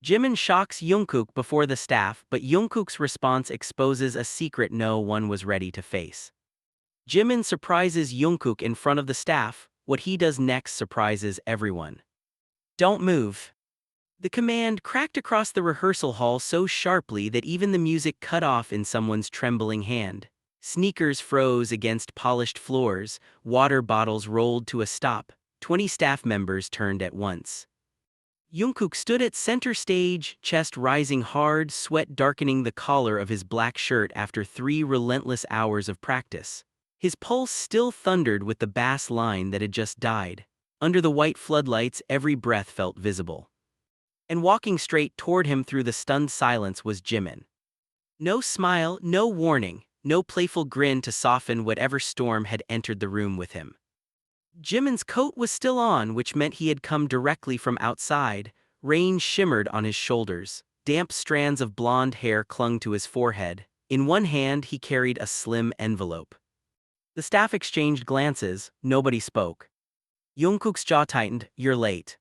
Jimin shocks Jungkook before the staff, but Jungkook's response exposes a secret no one was ready to face. Jimin surprises Jungkook in front of the staff. What he does next surprises everyone. Don't move. The command cracked across the rehearsal hall so sharply that even the music cut off in someone's trembling hand. Sneakers froze against polished floors, water bottles rolled to a stop, 20 staff members turned at once. Jungkook stood at center stage, chest rising hard, sweat darkening the collar of his black shirt after 3 relentless hours of practice. His pulse still thundered with the bass line that had just died. Under the white floodlights, every breath felt visible. And walking straight toward him through the stunned silence was Jimin. No smile, no warning, no playful grin to soften whatever storm had entered the room with him. Jimin's coat was still on, which meant he had come directly from outside. Rain shimmered on his shoulders. Damp strands of blonde hair clung to his forehead. In one hand, he carried a slim envelope. The staff exchanged glances. Nobody spoke. Jungkook's jaw tightened. "You're late."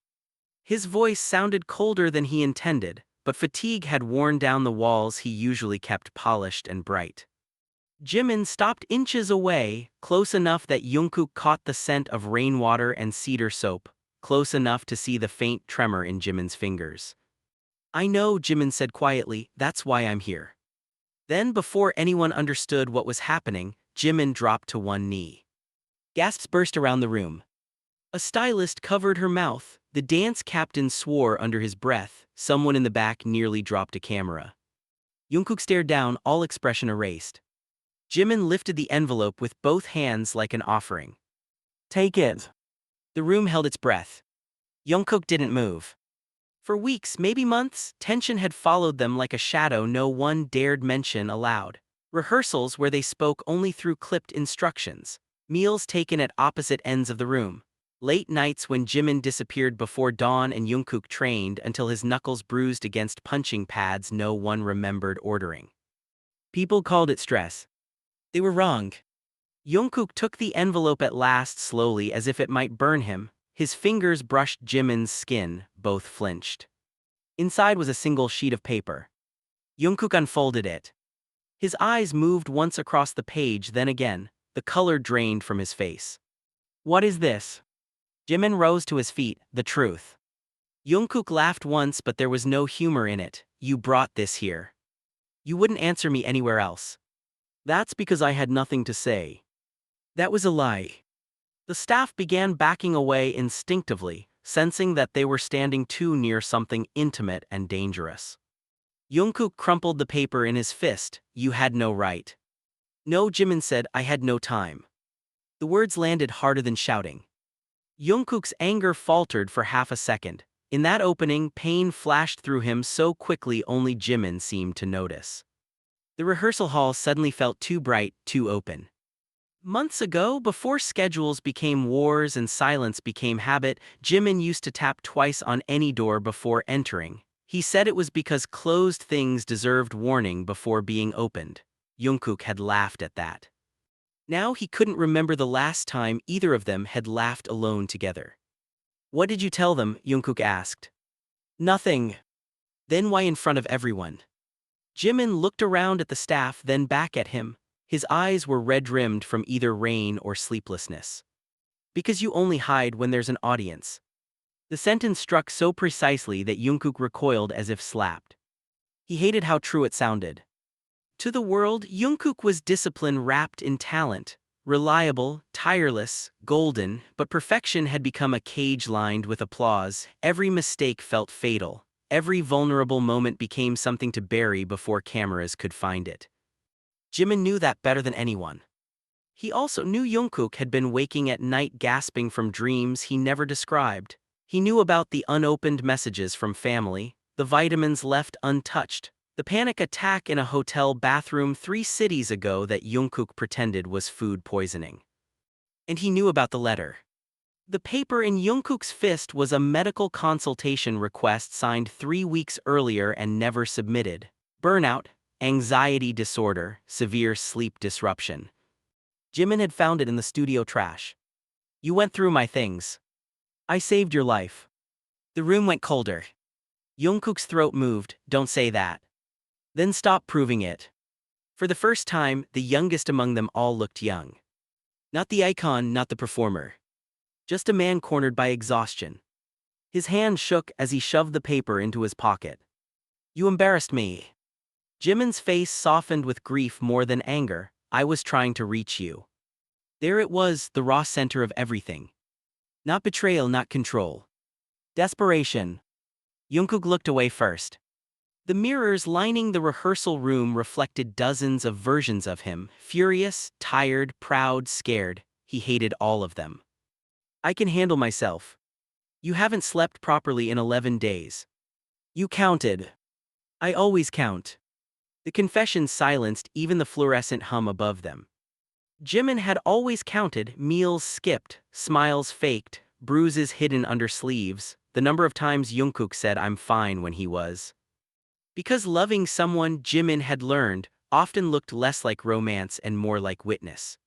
His voice sounded colder than he intended, but fatigue had worn down the walls he usually kept polished and bright. Jimin stopped inches away, close enough that Jungkook caught the scent of rainwater and cedar soap, close enough to see the faint tremor in Jimin's fingers. "I know," Jimin said quietly, "that's why I'm here." Then, before anyone understood what was happening, Jimin dropped to one knee. Gasps burst around the room. A stylist covered her mouth. The dance captain swore under his breath. Someone in the back nearly dropped a camera. Jungkook stared down, all expression erased. Jimin lifted the envelope with both hands like an offering. "Take it." The room held its breath. Jungkook didn't move. For weeks, maybe months, tension had followed them like a shadow no one dared mention aloud. Rehearsals where they spoke only through clipped instructions. Meals taken at opposite ends of the room. Late nights when Jimin disappeared before dawn and Jungkook trained until his knuckles bruised against punching pads no one remembered ordering. People called it stress. They were wrong. Jungkook took the envelope at last slowly as if it might burn him. His fingers brushed Jimin's skin, both flinched. Inside was a single sheet of paper. Jungkook unfolded it. His eyes moved once across the page, then again. The color drained from his face. "What is this?" Jimin rose to his feet. "The truth." Jungkook laughed once, but there was no humor in it. "You brought this here. You wouldn't answer me anywhere else." "That's because I had nothing to say." That was a lie. The staff began backing away instinctively, sensing that they were standing too near something intimate and dangerous. Jungkook crumpled the paper in his fist. "You had no right." "No," Jimin said, "I had no time." The words landed harder than shouting. Jungkook's anger faltered for half a second. In that opening, pain flashed through him so quickly only Jimin seemed to notice. The rehearsal hall suddenly felt too bright, too open. Months ago, before schedules became wars and silence became habit, Jimin used to tap twice on any door before entering. He said it was because closed things deserved warning before being opened. Jungkook had laughed at that. Now he couldn't remember the last time either of them had laughed alone together. "What did you tell them?" Jungkook asked. "Nothing." "Then why in front of everyone?" Jimin looked around at the staff, then back at him. His eyes were red-rimmed from either rain or sleeplessness. "Because you only hide when there's an audience." The sentence struck so precisely that Jungkook recoiled as if slapped. He hated how true it sounded. To the world, Jungkook was discipline wrapped in talent. Reliable, tireless, golden, but perfection had become a cage lined with applause. Every mistake felt fatal. Every vulnerable moment became something to bury before cameras could find it. Jimin knew that better than anyone. He also knew Jungkook had been waking at night gasping from dreams he never described. He knew about the unopened messages from family, the vitamins left untouched, the panic attack in a hotel bathroom 3 cities ago that Jungkook pretended was food poisoning. And he knew about the letter. The paper in Jungkook's fist was a medical consultation request signed 3 weeks earlier and never submitted. Burnout, anxiety disorder, severe sleep disruption. Jimin had found it in the studio trash. "You went through my things. I saved your life." The room went colder. Jungkook's throat moved, don't say that. Then stop proving it. For the first time, the youngest among them all looked young. Not the icon, not the performer. Just a man cornered by exhaustion. His hand shook as he shoved the paper into his pocket. You embarrassed me. Jimin's face softened with grief more than anger. I was trying to reach you. There it was, the raw center of everything. Not betrayal, not control. Desperation. Jungkook looked away first. The mirrors lining the rehearsal room reflected dozens of versions of him, furious, tired, proud, scared. He hated all of them. I can handle myself. You haven't slept properly in 11 days. You counted. I always count. The confession silenced even the fluorescent hum above them. Jimin had always counted, meals skipped, smiles faked, bruises hidden under sleeves, the number of times Jungkook said I'm fine when he was. Because loving someone, Jimin had learned, often looked less like romance and more like witness.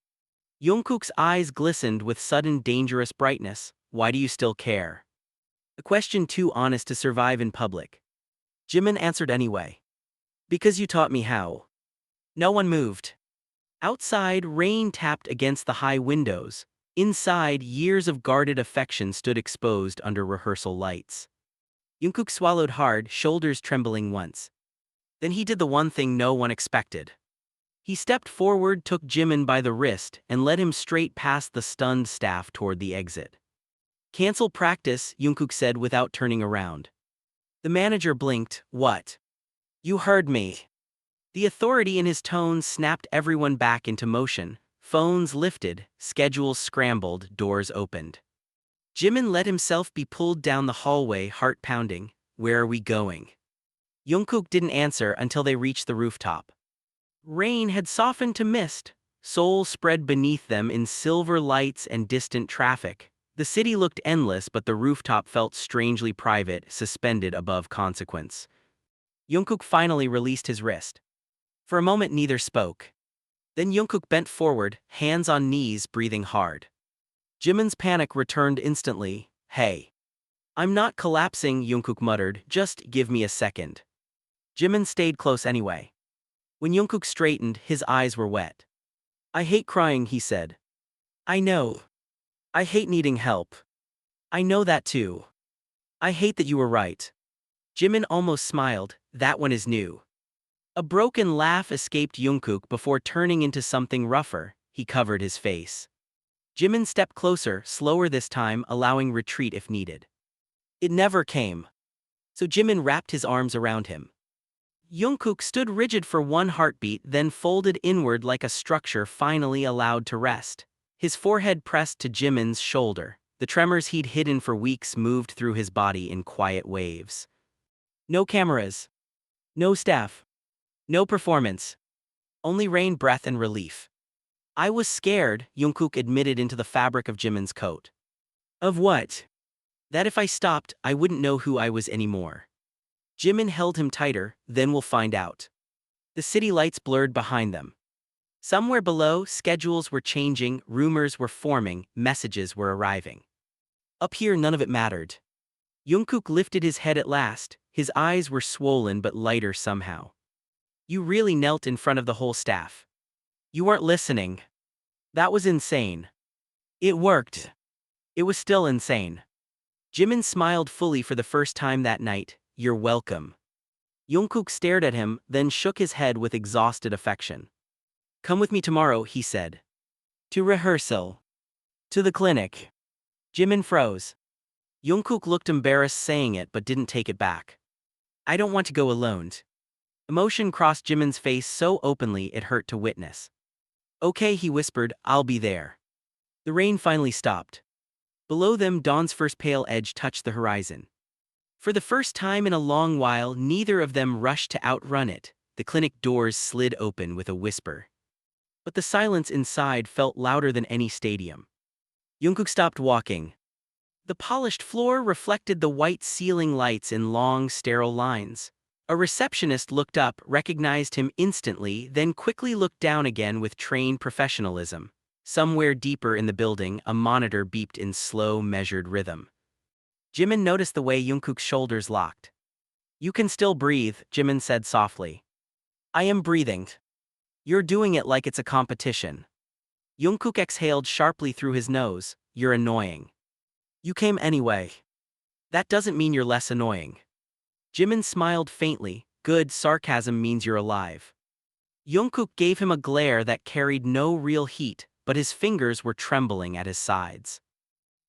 Jungkook's eyes glistened with sudden dangerous brightness. Why do you still care? A question too honest to survive in public. Jimin answered anyway. Because you taught me how. No one moved. Outside, rain tapped against the high windows. Inside, years of guarded affection stood exposed under rehearsal lights. Jungkook swallowed hard, shoulders trembling once. Then he did the one thing no one expected. He stepped forward, took Jimin by the wrist, and led him straight past the stunned staff toward the exit. Cancel practice, Jungkook said without turning around. The manager blinked. What? You heard me. The authority in his tone snapped everyone back into motion. Phones lifted, schedules scrambled, doors opened. Jimin let himself be pulled down the hallway, heart pounding. Where are we going? Jungkook didn't answer until they reached the rooftop. Rain had softened to mist. Seoul spread beneath them in silver lights and distant traffic. The city looked endless, but the rooftop felt strangely private, suspended above consequence. Jungkook finally released his wrist. For a moment neither spoke. Then Jungkook bent forward, hands on knees, breathing hard. Jimin's panic returned instantly. Hey. I'm not collapsing, Jungkook muttered, just give me a second. Jimin stayed close anyway. When Jungkook straightened, his eyes were wet. I hate crying, he said. I know. I hate needing help. I know that too. I hate that you were right. Jimin almost smiled. That one is new. A broken laugh escaped Jungkook before turning into something rougher. He covered his face. Jimin stepped closer, slower this time, allowing retreat if needed. It never came. So Jimin wrapped his arms around him. Jungkook stood rigid for one heartbeat, then folded inward like a structure finally allowed to rest. His forehead pressed to Jimin's shoulder. The tremors he'd hidden for weeks moved through his body in quiet waves. No cameras. No staff. No performance. Only rain, breath, and relief. I was scared, Jungkook admitted into the fabric of Jimin's coat. Of what? That if I stopped, I wouldn't know who I was anymore. Jimin held him tighter. Then we'll find out. The city lights blurred behind them. Somewhere below, schedules were changing, rumors were forming, messages were arriving. Up here, none of it mattered. Jungkook lifted his head at last. His eyes were swollen but lighter somehow. You really knelt in front of the whole staff. You weren't listening. That was insane. It worked. It was still insane. Jimin smiled fully for the first time that night. You're welcome. Jungkook stared at him, then shook his head with exhausted affection. Come with me tomorrow, he said. To rehearsal. To the clinic. Jimin froze. Jungkook looked embarrassed saying it but didn't take it back. I don't want to go alone. Emotion crossed Jimin's face so openly it hurt to witness. Okay, he whispered, I'll be there. The rain finally stopped. Below them, dawn's first pale edge touched the horizon. For the first time in a long while, neither of them rushed to outrun it. The clinic doors slid open with a whisper. But the silence inside felt louder than any stadium. Jungkook stopped walking. The polished floor reflected the white ceiling lights in long, sterile lines. A receptionist looked up, recognized him instantly, then quickly looked down again with trained professionalism. Somewhere deeper in the building, a monitor beeped in slow, measured rhythm. Jimin noticed the way Jungkook's shoulders locked. You can still breathe, Jimin said softly. I am breathing. You're doing it like it's a competition. Jungkook exhaled sharply through his nose. You're annoying. You came anyway. That doesn't mean you're less annoying. Jimin smiled faintly. Good, sarcasm means you're alive. Jungkook gave him a glare that carried no real heat, but his fingers were trembling at his sides.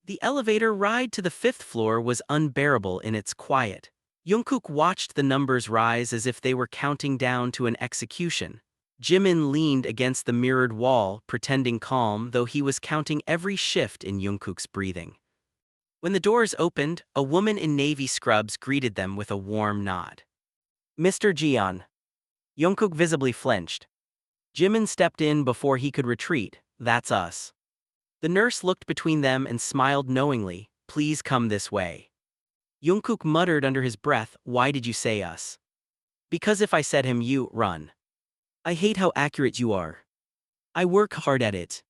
The elevator ride to the fifth floor was unbearable in its quiet. Jungkook watched the numbers rise as if they were counting down to an execution. Jimin leaned against the mirrored wall, pretending calm, though he was counting every shift in Jungkook's breathing. When the doors opened, a woman in navy scrubs greeted them with a warm nod. Mr. Jian. Jungkook visibly flinched. Jimin stepped in before he could retreat. That's us. The nurse looked between them and smiled knowingly. Please come this way. Jungkook muttered under his breath, why did you say us? Because if I said him you, run. I hate how accurate you are. I work hard at it.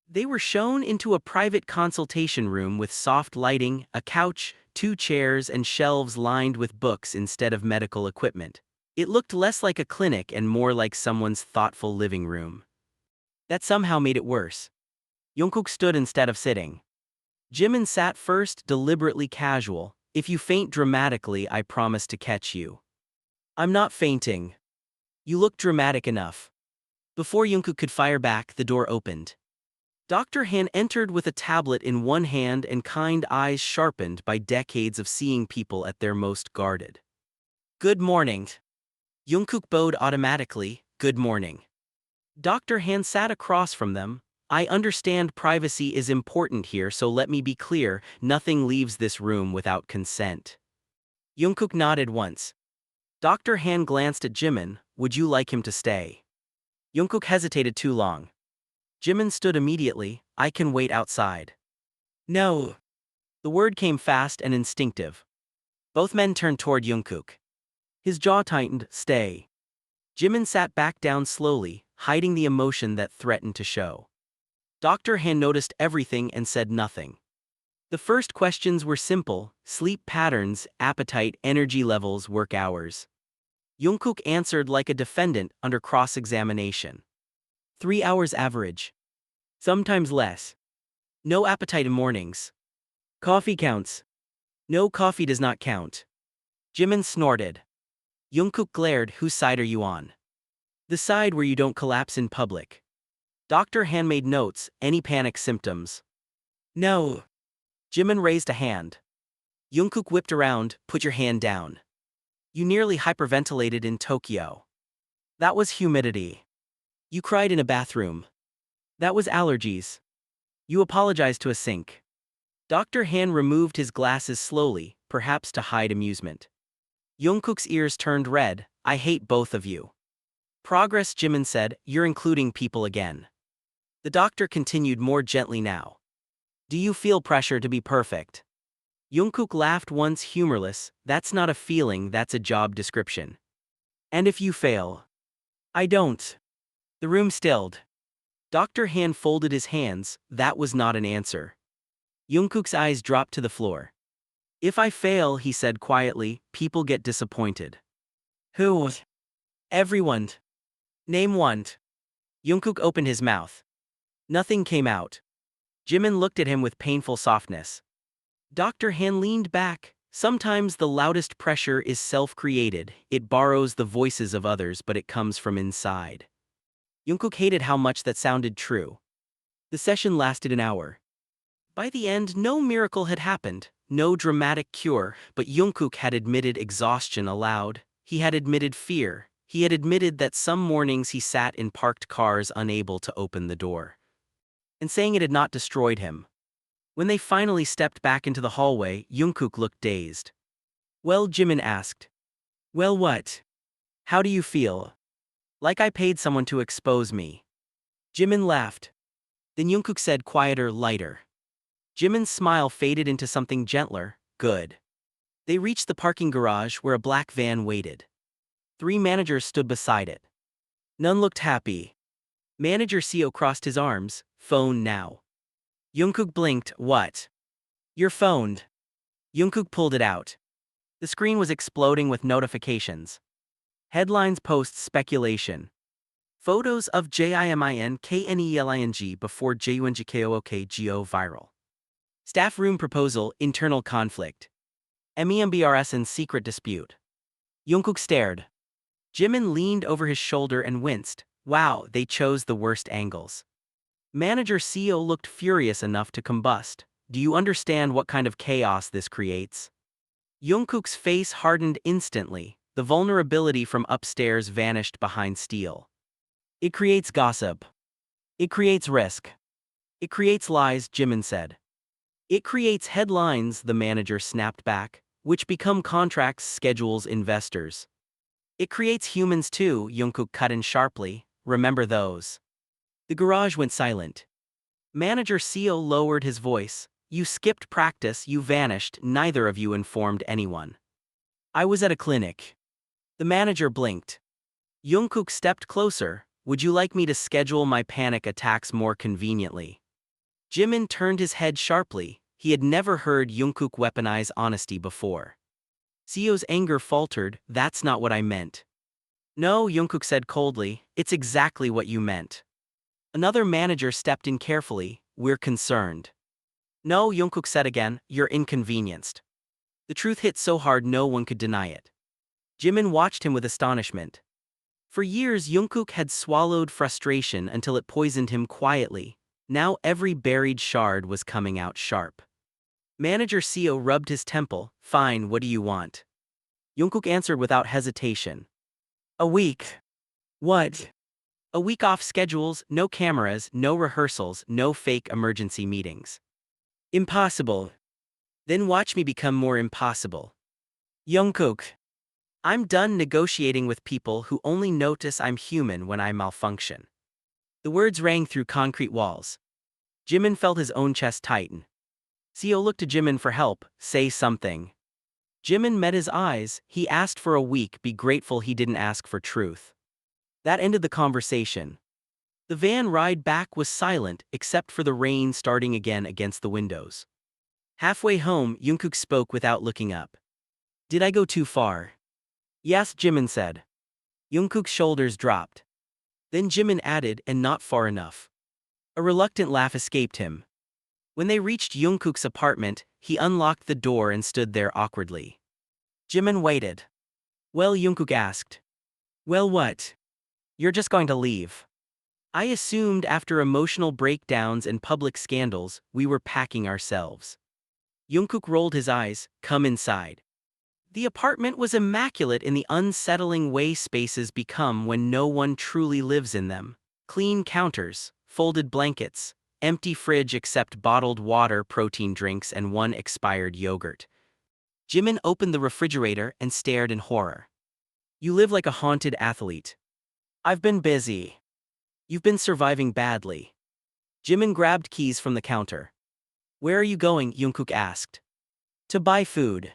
They were shown into a private consultation room with soft lighting, a couch, 2 chairs and shelves lined with books instead of medical equipment. It looked less like a clinic and more like someone's thoughtful living room. That somehow made it worse. Jungkook stood instead of sitting. Jimin sat first, deliberately casual. If you faint dramatically, I promise to catch you. I'm not fainting. You look dramatic enough. Before Jungkook could fire back, the door opened. Dr. Han entered with a tablet in one hand and kind eyes sharpened by decades of seeing people at their most guarded. Good morning. Jungkook bowed automatically. Good morning. Dr. Han sat across from them. I understand privacy is important here, so let me be clear, nothing leaves this room without consent. Jungkook nodded once. Dr. Han glanced at Jimin. Would you like him to stay? Jungkook hesitated too long. Jimin stood immediately. I can wait outside. No. The word came fast and instinctive. Both men turned toward Jungkook. His jaw tightened. Stay. Jimin sat back down slowly, hiding the emotion that threatened to show. Dr. Han noticed everything and said nothing. The first questions were simple: sleep patterns, appetite, energy levels, work hours. Jungkook answered like a defendant under cross-examination. 3 hours average. Sometimes less. No appetite in mornings. Coffee counts. No, coffee does not count. Jimin snorted. Jungkook glared. Whose side are you on? The side where you don't collapse in public. Dr. Han made notes. Any panic symptoms? No. Jimin raised a hand. Jungkook whipped around. Put your hand down. You nearly hyperventilated in Tokyo. That was humidity. You cried in a bathroom. That was allergies. You apologized to a sink. Dr. Han removed his glasses slowly, perhaps to hide amusement. Jungkook's ears turned red. I hate both of you. Progress, Jimin said. You're including people again. The doctor continued more gently now. Do you feel pressure to be perfect? Jungkook laughed once, humorless. That's not a feeling, that's a job description. And if you fail? I don't. The room stilled. Dr. Han folded his hands. That was not an answer. Jungkook's eyes dropped to the floor. If I fail, he said quietly, people get disappointed. Who? Everyone. Name one. Jungkook opened his mouth. Nothing came out. Jimin looked at him with painful softness. Dr. Han leaned back. Sometimes the loudest pressure is self-created. It borrows the voices of others, but it comes from inside. Jungkook hated how much that sounded true. The session lasted an hour. By the end, no miracle had happened, no dramatic cure, but Jungkook had admitted exhaustion aloud. He had admitted fear. He had admitted that some mornings he sat in parked cars unable to open the door. And saying it had not destroyed him. When they finally stepped back into the hallway, Jungkook looked dazed. Well, Jimin asked. Well, what? How do you feel? Like I paid someone to expose me. Jimin laughed. Then Jungkook said quieter, lighter. Jimin's smile faded into something gentler. Good. They reached the parking garage where a black van waited. 3 managers stood beside it. None looked happy. Manager Seo crossed his arms. Phone now. Jungkook blinked. What? You're phoned. Jungkook pulled it out. The screen was exploding with notifications. Headlines post speculation. Photos of JIMINKNELING before JUNGKOOKGO viral. Staff room proposal, internal conflict. MEMBRS and secret dispute. Jungkook stared. Jimin leaned over his shoulder and winced. Wow, they chose the worst angles. Manager CEO looked furious enough to combust. Do you understand what kind of chaos this creates? Jungkook's face hardened instantly. The vulnerability from upstairs vanished behind steel. It creates gossip. It creates risk. It creates lies, Jimin said. It creates headlines, the manager snapped back, which become contracts, schedules, investors. It creates humans too, Jungkook cut in sharply. Remember those. The garage went silent. Manager CEO lowered his voice. You skipped practice, you vanished, neither of you informed anyone. I was at a clinic. The manager blinked. Jungkook stepped closer. Would you like me to schedule my panic attacks more conveniently? Jimin turned his head sharply. He had never heard Jungkook weaponize honesty before. CEO's anger faltered. That's not what I meant. No, Jungkook said coldly, it's exactly what you meant. Another manager stepped in carefully. We're concerned. No, Jungkook said again, you're inconvenienced. The truth hit so hard no one could deny it. Jimin watched him with astonishment. For years Jungkook had swallowed frustration until it poisoned him quietly. Now every buried shard was coming out sharp. Manager CEO rubbed his temple. Fine, what do you want? Jungkook answered without hesitation. A week. What? A week off schedules, no cameras, no rehearsals, no fake emergency meetings. Impossible. Then watch me become more impossible. Jungkook. I'm done negotiating with people who only notice I'm human when I malfunction. The words rang through concrete walls. Jimin felt his own chest tighten. CEO looked to Jimin for help. Say something. Jimin met his eyes. He asked for a week. Be grateful he didn't ask for truth. That ended the conversation. The van ride back was silent except for the rain starting again against the windows. Halfway home, Jungkook spoke without looking up. Did I go too far? Yes, Jimin said. Jungkook's shoulders dropped. Then Jimin added, and not far enough. A reluctant laugh escaped him. When they reached Jungkook's apartment, he unlocked the door and stood there awkwardly. Jimin waited. Well, Jungkook asked. Well, what? You're just going to leave. I assumed after emotional breakdowns and public scandals, we were packing ourselves. Jungkook rolled his eyes. Come inside. The apartment was immaculate in the unsettling way spaces become when no one truly lives in them. Clean counters, folded blankets, empty fridge except bottled water, protein drinks, and one expired yogurt. Jimin opened the refrigerator and stared in horror. You live like a haunted athlete. I've been busy. You've been surviving badly. Jimin grabbed keys from the counter. Where are you going? Jungkook asked. To buy food.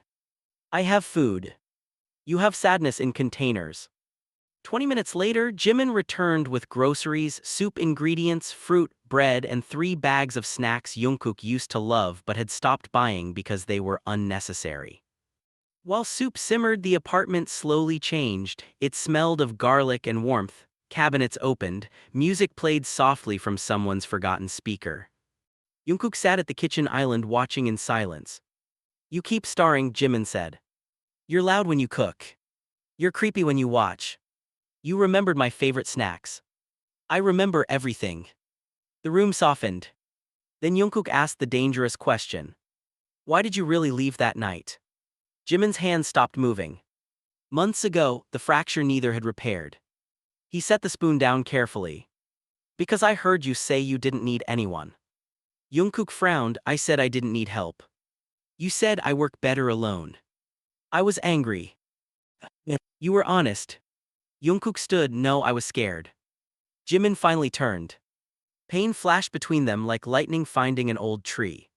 I have food. You have sadness in containers. 20 minutes later, Jimin returned with groceries, soup ingredients, fruit, bread, and 3 bags of snacks Jungkook used to love but had stopped buying because they were unnecessary. While soup simmered, the apartment slowly changed. It smelled of garlic and warmth. Cabinets opened. Music played softly from someone's forgotten speaker. Jungkook sat at the kitchen island watching in silence. You keep starring, Jimin said. You're loud when you cook. You're creepy when you watch. You remembered my favorite snacks. I remember everything. The room softened. Then Jungkook asked the dangerous question. Why did you really leave that night? Jimin's hand stopped moving. Months ago, the fracture neither had repaired. He set the spoon down carefully. Because I heard you say you didn't need anyone. Jungkook frowned. I said I didn't need help. You said I work better alone. I was angry. You were honest. Jungkook stood. No, I was scared. Jimin finally turned. Pain flashed between them like lightning finding an old tree.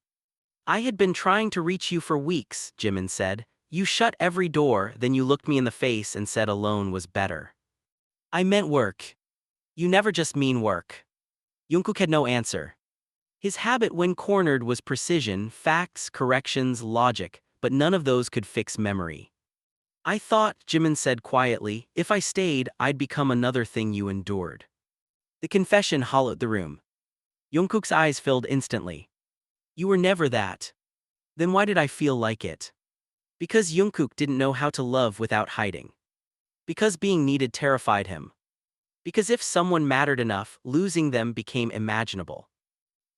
I had been trying to reach you for weeks, Jimin said. You shut every door, then you looked me in the face and said alone was better. I meant work. You never just mean work. Jungkook had no answer. His habit when cornered was precision, facts, corrections, logic, but none of those could fix memory. I thought, Jimin said quietly, if I stayed, I'd become another thing you endured. The confession hollowed the room. Jungkook's eyes filled instantly. You were never that. Then why did I feel like it? Because Jungkook didn't know how to love without hiding. Because being needed terrified him. Because if someone mattered enough, losing them became imaginable.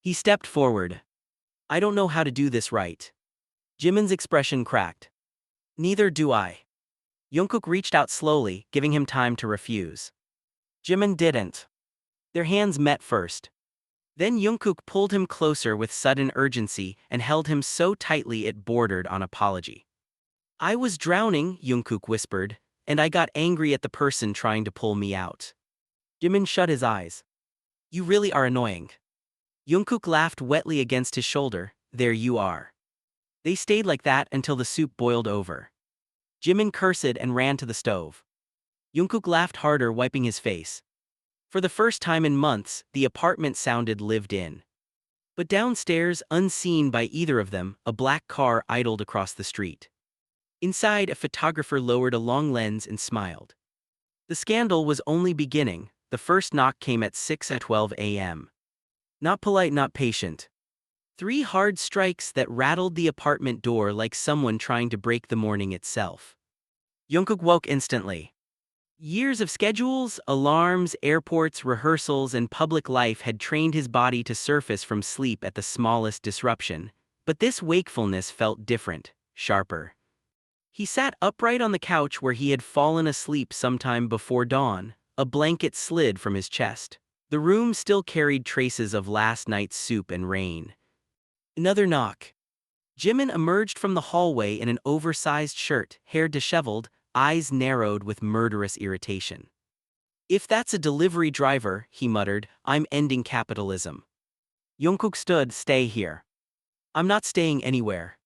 He stepped forward. I don't know how to do this right. Jimin's expression cracked. Neither do I. Jungkook reached out slowly, giving him time to refuse. Jimin didn't. Their hands met first. Then Jungkook pulled him closer with sudden urgency and held him so tightly it bordered on apology. I was drowning, Jungkook whispered, and I got angry at the person trying to pull me out. Jimin shut his eyes. You really are annoying. Jungkook laughed wetly against his shoulder. There you are. They stayed like that until the soup boiled over. Jimin cursed and ran to the stove. Jungkook laughed harder, wiping his face. For the first time in months, the apartment sounded lived in. But downstairs, unseen by either of them, a black car idled across the street. Inside, a photographer lowered a long lens and smiled. The scandal was only beginning. The first knock came at 6:12 a.m. Not polite, not patient. 3 hard strikes that rattled the apartment door like someone trying to break the morning itself. Jungkook woke instantly. Years of schedules, alarms, airports, rehearsals, and public life had trained his body to surface from sleep at the smallest disruption, but this wakefulness felt different, sharper. He sat upright on the couch where he had fallen asleep sometime before dawn. A blanket slid from his chest. The room still carried traces of last night's soup and rain. Another knock. Jimin emerged from the hallway in an oversized shirt, hair disheveled, eyes narrowed with murderous irritation. If that's a delivery driver, he muttered, I'm ending capitalism. Jungkook stood, stay here. I'm not staying anywhere.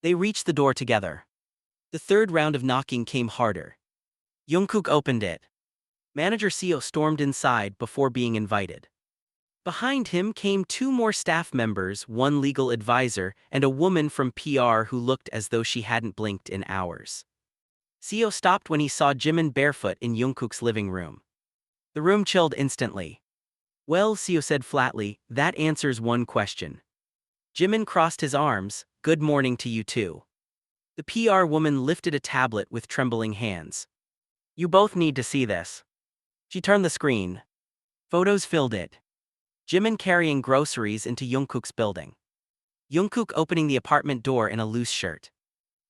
They reached the door together. The third round of knocking came harder. Jungkook opened it. Manager Seo stormed inside before being invited. Behind him came 2 more staff members, 1 legal advisor, and a woman from PR who looked as though she hadn't blinked in hours. Seo stopped when he saw Jimin barefoot in Jungkook's living room. The room chilled instantly. Well, Seo said flatly, that answers one question. Jimin crossed his arms, good morning to you too. The PR woman lifted a tablet with trembling hands. You both need to see this. She turned the screen. Photos filled it. Jimin carrying groceries into Jungkook's building. Jungkook opening the apartment door in a loose shirt.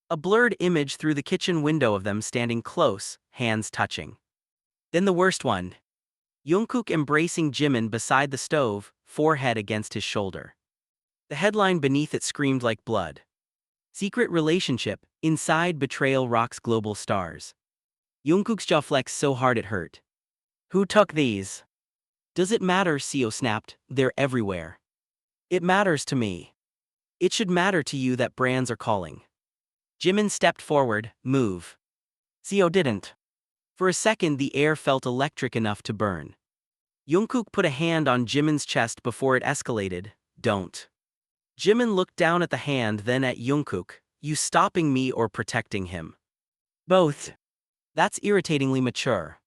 A blurred image through the kitchen window of them standing close, hands touching. Then the worst one. Jungkook embracing Jimin beside the stove, forehead against his shoulder. The headline beneath it screamed like blood. Secret relationship, inside betrayal rocks global stars. Jungkook's jaw flexed so hard it hurt. Who took these? Does it matter? Seo snapped, they're everywhere. It matters to me. It should matter to you that brands are calling. Jimin stepped forward, move. Seo didn't. For a second the air felt electric enough to burn. Jungkook put a hand on Jimin's chest before it escalated, don't. Jimin looked down at the hand then at Jungkook, you stopping me or protecting him? Both. That's irritatingly mature.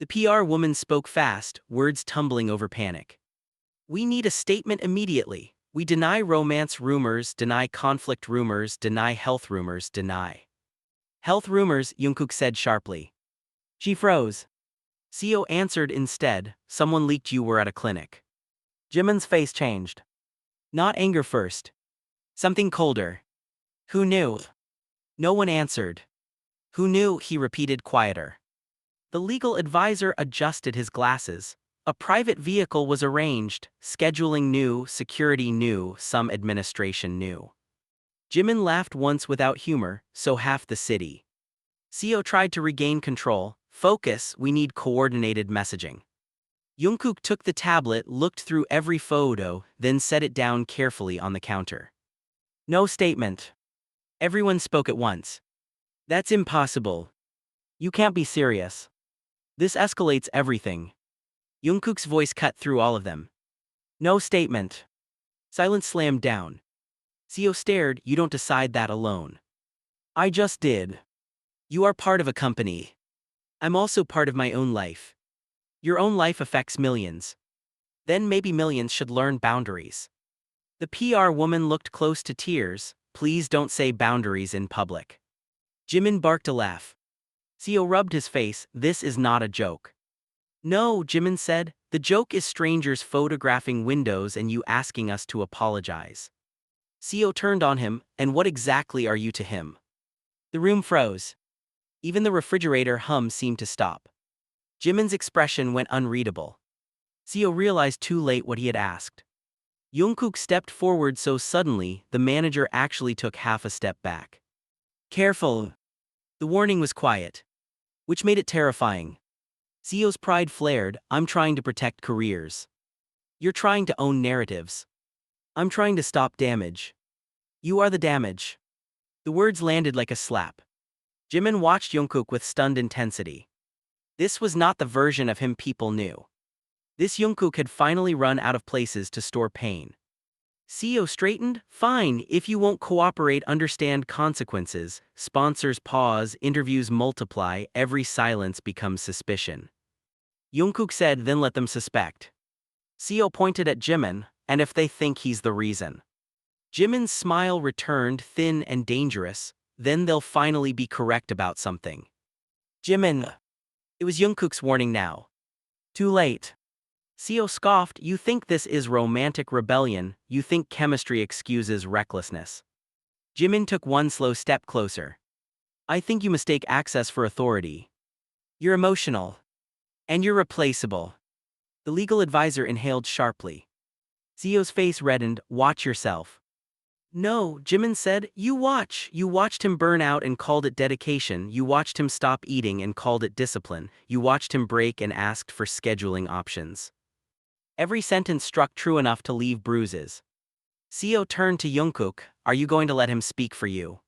The PR woman spoke fast, words tumbling over panic. We need a statement immediately. We deny romance rumors, deny conflict rumors, deny health rumors, deny. Health rumors, Jungkook said sharply. She froze. Seo answered instead, someone leaked you were at a clinic. Jimin's face changed. Not anger first. Something colder. Who knew? No one answered. Who knew? He repeated quieter. The legal advisor adjusted his glasses. A private vehicle was arranged, scheduling new, security new, some administration new. Jimin laughed once without humor, so half the city. Seo tried to regain control. Focus, we need coordinated messaging. Jungkook took the tablet, looked through every photo, then set it down carefully on the counter. No statement. Everyone spoke at once. That's impossible. You can't be serious. This escalates everything. Jungkook's voice cut through all of them. No statement. Silence slammed down. Seo stared, you don't decide that alone. I just did. You are part of a company. I'm also part of my own life. Your own life affects millions. Then maybe millions should learn boundaries. The PR woman looked close to tears. Please don't say boundaries in public. Jimin barked a laugh. Seo rubbed his face. This is not a joke. No, Jimin said. The joke is strangers photographing windows and you asking us to apologize. Seo turned on him. And what exactly are you to him? The room froze. Even the refrigerator hum seemed to stop. Jimin's expression went unreadable. Seo realized too late what he had asked. Jungkook stepped forward so suddenly, the manager actually took half a step back. Careful. The warning was quiet, which made it terrifying. Seo's pride flared. I'm trying to protect careers. You're trying to own narratives. I'm trying to stop damage. You are the damage. The words landed like a slap. Jimin watched Jungkook with stunned intensity. This was not the version of him people knew. This Jungkook had finally run out of places to store pain. Seo straightened. Fine, if you won't cooperate, understand consequences. Sponsors pause, interviews multiply, every silence becomes suspicion. Jungkook said, then let them suspect. Seo pointed at Jimin, and if they think he's the reason. Jimin's smile returned, thin and dangerous. Then they'll finally be correct about something. Jimin. It was Jungkook's warning now. Too late. Seo scoffed. You think this is romantic rebellion, you think chemistry excuses recklessness. Jimin took one slow step closer. I think you mistake access for authority. You're emotional. And you're replaceable. The legal advisor inhaled sharply. Seo's face reddened. Watch yourself. No, Jimin said. You watched him burn out and called it dedication, you watched him stop eating and called it discipline, you watched him break and asked for scheduling options. Every sentence struck true enough to leave bruises. Seo turned to Jungkook. Are you going to let him speak for you?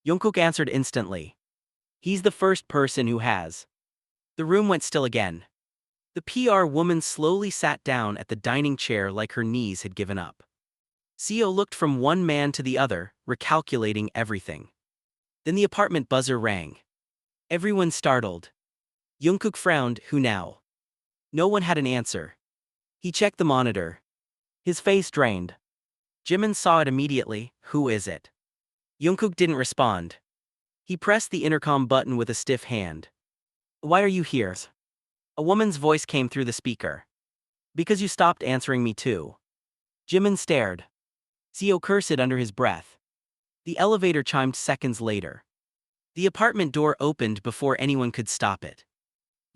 Jungkook answered instantly. He's the first person who has. The room went still again. The PR woman slowly sat down at the dining chair like her knees had given up. Seo looked from one man to the other, recalculating everything. Then the apartment buzzer rang. Everyone startled. Jungkook frowned. Who now? No one had an answer. He checked the monitor. His face drained. Jimin saw it immediately. Who is it? Jungkook didn't respond. He pressed the intercom button with a stiff hand. Why are you here? A woman's voice came through the speaker. Because you stopped answering me too. Jimin stared. Seo cursed under his breath. The elevator chimed seconds later. The apartment door opened before anyone could stop it.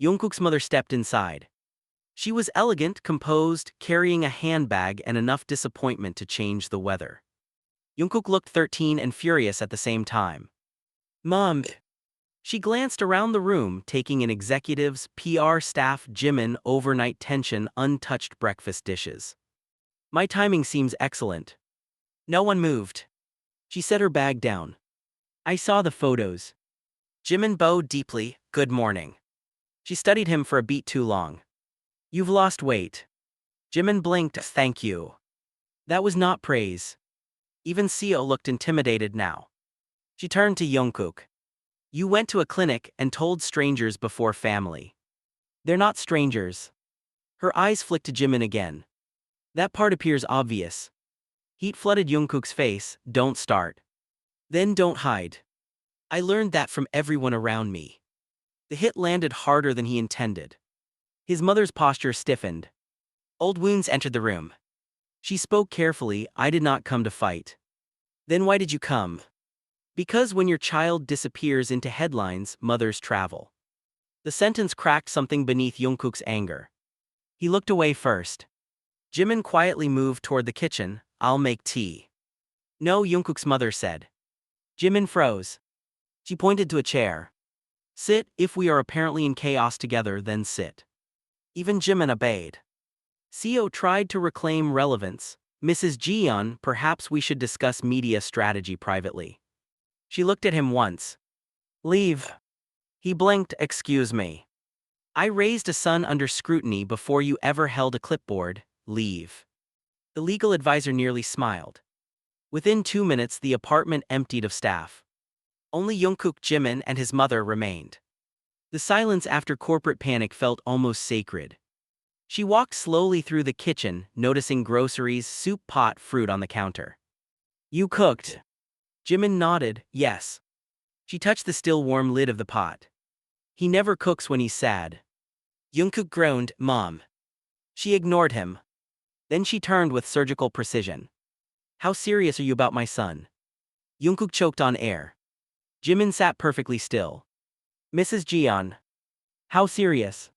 Jungkook's mother stepped inside. She was elegant, composed, carrying a handbag and enough disappointment to change the weather. Jungkook looked 13 and furious at the same time. Mom. She glanced around the room, taking in executives, PR staff, Jimin, overnight tension, untouched breakfast dishes. My timing seems excellent. No one moved. She set her bag down. I saw the photos. Jimin bowed deeply. Good morning. She studied him for a beat too long. You've lost weight. Jimin blinked. Thank you. That was not praise. Even Seo looked intimidated now. She turned to Jungkook. You went to a clinic and told strangers before family. They're not strangers. Her eyes flicked to Jimin again. That part appears obvious. Heat flooded Jungkook's face. Don't start. Then don't hide. I learned that from everyone around me. The hit landed harder than he intended. His mother's posture stiffened. Old wounds entered the room. She spoke carefully. I did not come to fight. Then why did you come? Because when your child disappears into headlines, mothers travel. The sentence cracked something beneath Jungkook's anger. He looked away first. Jimin quietly moved toward the kitchen. I'll make tea. No, Jungkook's mother said. Jimin froze. She pointed to a chair. Sit, if we are apparently in chaos together, then sit. Even Jimin obeyed. Seo tried to reclaim relevance. Mrs. Jiyeon, perhaps we should discuss media strategy privately. She looked at him once. Leave. He blinked. Excuse me. I raised a son under scrutiny before you ever held a clipboard. Leave. The legal advisor nearly smiled. Within 2 minutes, the apartment emptied of staff. Only Jungkook, Jimin, and his mother remained. The silence after corporate panic felt almost sacred. She walked slowly through the kitchen, noticing groceries, soup pot, fruit on the counter. You cooked? Jimin nodded, yes. She touched the still warm lid of the pot. He never cooks when he's sad. Jungkook groaned, Mom. She ignored him. Then she turned with surgical precision. How serious are you about my son? Jungkook choked on air. Jimin sat perfectly still. Mrs. Jeon. How serious?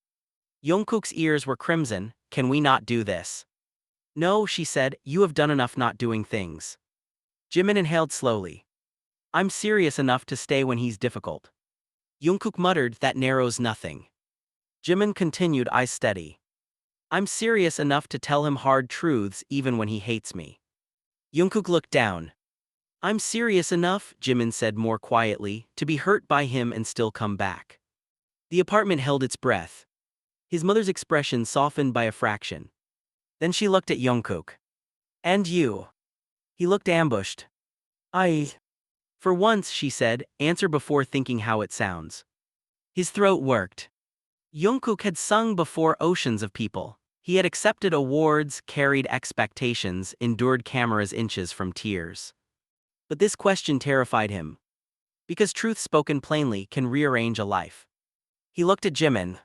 Jungkook's ears were crimson. Can we not do this? No, she said, you have done enough not doing things. Jimin inhaled slowly. I'm serious enough to stay when he's difficult. Jungkook muttered, that narrows nothing. Jimin continued, eyes steady. I'm serious enough to tell him hard truths even when he hates me. Jungkook looked down. I'm serious enough, Jimin said more quietly, to be hurt by him and still come back. The apartment held its breath. His mother's expression softened by a fraction. Then she looked at Jungkook. And you? He looked ambushed. For once, she said, answer before thinking how it sounds. His throat worked. Jungkook had sung before oceans of people. He had accepted awards, carried expectations, endured cameras inches from tears. But this question terrified him. Because truth spoken plainly can rearrange a life. He looked at Jimin.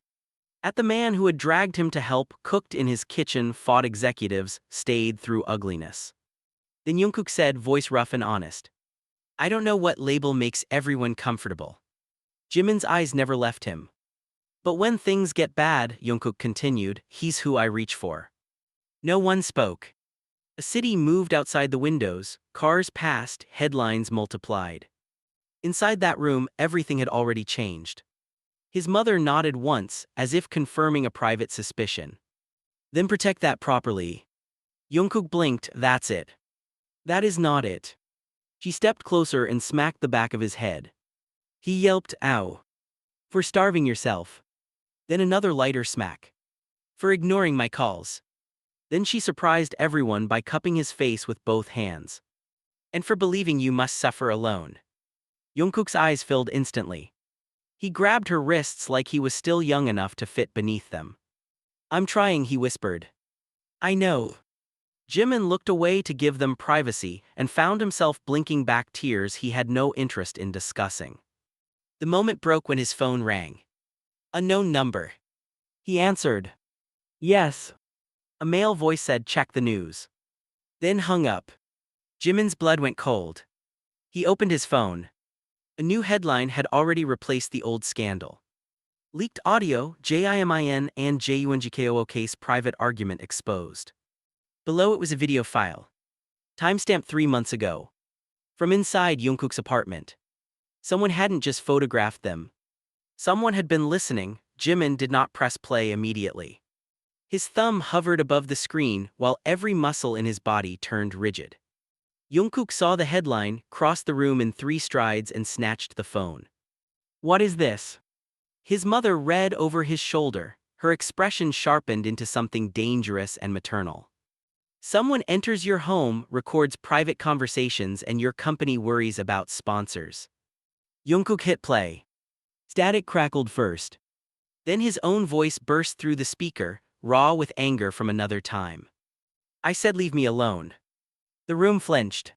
At the man who had dragged him to help, cooked in his kitchen, fought executives, stayed through ugliness. Then Jungkook said, voice rough and honest. I don't know what label makes everyone comfortable. Jimin's eyes never left him. But when things get bad, Jungkook continued, he's who I reach for. No one spoke. A city moved outside the windows, cars passed, headlines multiplied. Inside that room, everything had already changed. His mother nodded once, as if confirming a private suspicion. Then protect that properly. Jungkook blinked, that's it. That is not it. She stepped closer and smacked the back of his head. He yelped, ow. For starving yourself. Then another lighter smack. For ignoring my calls. Then she surprised everyone by cupping his face with both hands. And for believing you must suffer alone. Jungkook's eyes filled instantly. He grabbed her wrists like he was still young enough to fit beneath them. I'm trying, he whispered. I know. Jimin looked away to give them privacy and found himself blinking back tears he had no interest in discussing. The moment broke when his phone rang. Unknown number. He answered. Yes. A male voice said, check the news. Then hung up. Jimin's blood went cold. He opened his phone. A new headline had already replaced the old scandal. Leaked audio, Jimin and Jungkook case private argument exposed. Below it was a video file. Timestamp 3 months ago. From inside Jungkook's apartment. Someone hadn't just photographed them. Someone had been listening. Jimin did not press play immediately. His thumb hovered above the screen while every muscle in his body turned rigid. Jungkook saw the headline, crossed the room in 3 strides and snatched the phone. What is this? His mother read over his shoulder, her expression sharpened into something dangerous and maternal. Someone enters your home, records private conversations, and your company worries about sponsors. Jungkook hit play. Static crackled first. Then his own voice burst through the speaker, raw with anger from another time. I said leave me alone. The room flinched.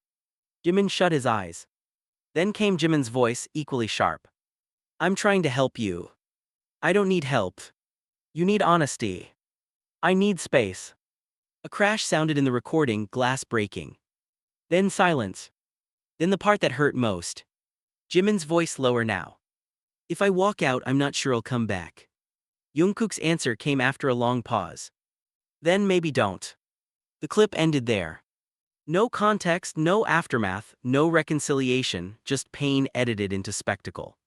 Jimin shut his eyes. Then came Jimin's voice, equally sharp. I'm trying to help you. I don't need help. You need honesty. I need space. A crash sounded in the recording, glass breaking. Then silence. Then the part that hurt most. Jimin's voice lower now. If I walk out, I'm not sure I'll come back. Jungkook's answer came after a long pause. Then maybe don't. The clip ended there. No context, no aftermath, no reconciliation, just pain edited into spectacle.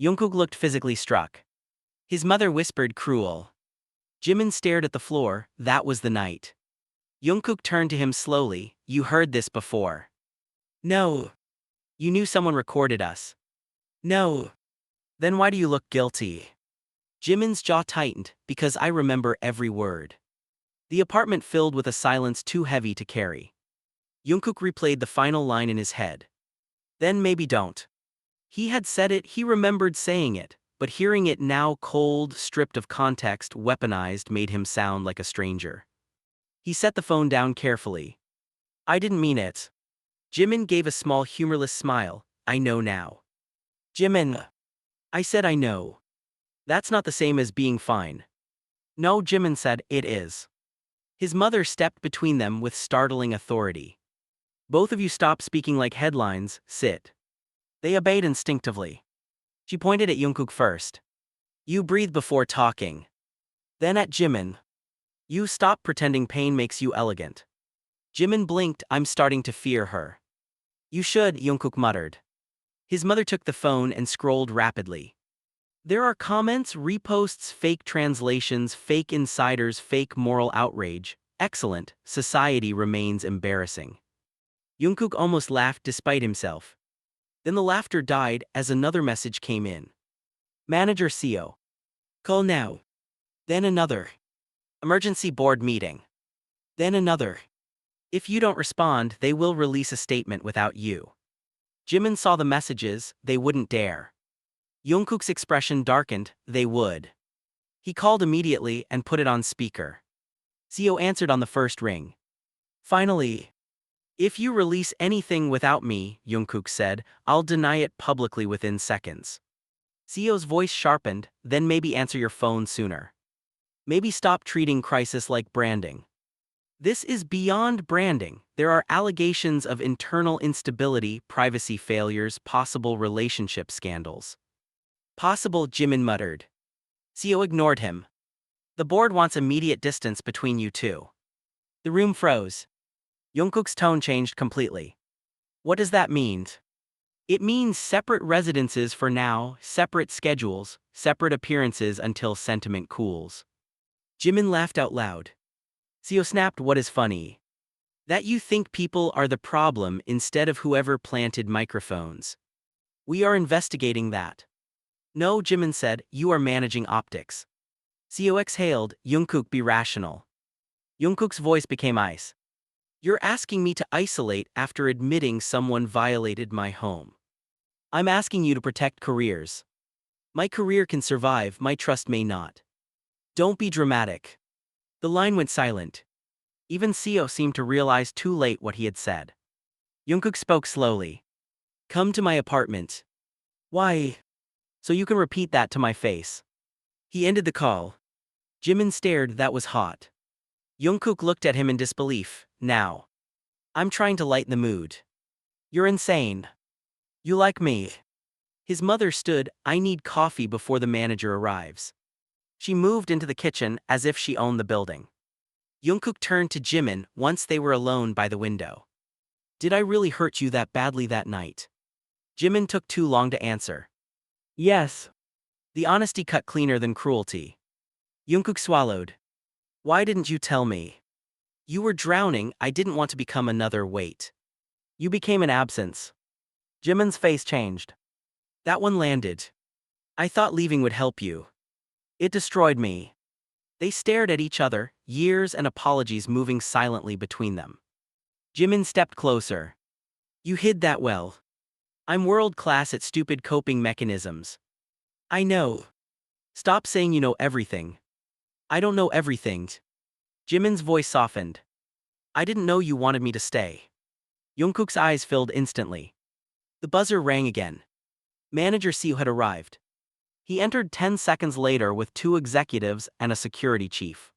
Jungkook looked physically struck. His mother whispered, cruel. Jimin stared at the floor, that was the night. Jungkook turned to him slowly, you heard this before. No. You knew someone recorded us. No. Then why do you look guilty? Jimin's jaw tightened, because I remember every word. The apartment filled with a silence too heavy to carry. Jungkook replayed the final line in his head. Then maybe don't. He had said it, he remembered saying it, but hearing it now cold, stripped of context, weaponized made him sound like a stranger. He set the phone down carefully. I didn't mean it. Jimin gave a small humorless smile. I know now. Jimin. I said I know. That's not the same as being fine. No, Jimin said, it is. His mother stepped between them with startling authority. Both of you stop speaking like headlines, sit. They obeyed instinctively. She pointed at Jungkook first. You breathe before talking. Then at Jimin. You stop pretending pain makes you elegant. Jimin blinked. I'm starting to fear her. You should, Jungkook muttered. His mother took the phone and scrolled rapidly. There are comments, reposts, fake translations, fake insiders, fake moral outrage. Excellent, society remains embarrassing. Jungkook almost laughed despite himself. Then the laughter died as another message came in. Manager CO. Call now. Then another. Emergency board meeting. Then another. If you don't respond, they will release a statement without you. Jimin saw the messages, they wouldn't dare. Jungkook's expression darkened, they would. He called immediately and put it on speaker. CO answered on the first ring. Finally. If you release anything without me, Jungkook said, I'll deny it publicly within seconds. CO's voice sharpened, then maybe answer your phone sooner. Maybe stop treating crisis like branding. This is beyond branding. There are allegations of internal instability, privacy failures, possible relationship scandals. Possible, Jimin muttered. CO ignored him. The board wants immediate distance between you two. The room froze. Jungkook's tone changed completely. What does that mean? It means separate residences for now, separate schedules, separate appearances until sentiment cools. Jimin laughed out loud. CO snapped, what is funny? That you think people are the problem instead of whoever planted microphones. We are investigating that. No, Jimin said, you are managing optics. CO exhaled, Jungkook be rational. Jungkook's voice became ice. You're asking me to isolate after admitting someone violated my home. I'm asking you to protect careers. My career can survive, my trust may not. Don't be dramatic. The line went silent. Even CO seemed to realize too late what he had said. Jungkook spoke slowly. Come to my apartment. Why? So you can repeat that to my face. He ended the call. Jimin stared, that was hot. Jungkook looked at him in disbelief. Now. I'm trying to lighten the mood. You're insane. You like me. His mother stood, I need coffee before the manager arrives. She moved into the kitchen as if she owned the building. Jungkook turned to Jimin once they were alone by the window. Did I really hurt you that badly that night? Jimin took too long to answer. Yes. The honesty cut cleaner than cruelty. Jungkook swallowed. Why didn't you tell me? You were drowning, I didn't want to become another weight. You became an absence. Jimin's face changed. That one landed. I thought leaving would help you. It destroyed me. They stared at each other, years and apologies moving silently between them. Jimin stepped closer. You hid that well. I'm world-class at stupid coping mechanisms. I know. Stop saying you know everything. I don't know everything. Jimin's voice softened. I didn't know you wanted me to stay. Jungkook's eyes filled instantly. The buzzer rang again. Manager Seo had arrived. He entered 10 seconds later with 2 executives and a security chief.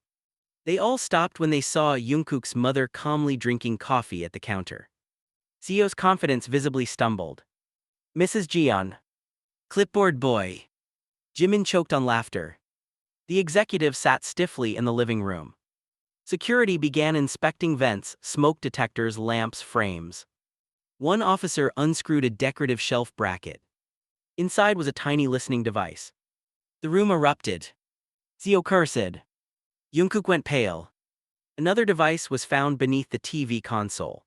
They all stopped when they saw Jungkook's mother calmly drinking coffee at the counter. Seo's confidence visibly stumbled. Mrs. Jeon. Clipboard boy. Jimin choked on laughter. The executive sat stiffly in the living room. Security began inspecting vents, smoke detectors, lamps, frames. One officer unscrewed a decorative shelf bracket. Inside was a tiny listening device. The room erupted. Seo cursed. Jungkook went pale. Another device was found beneath the TV console.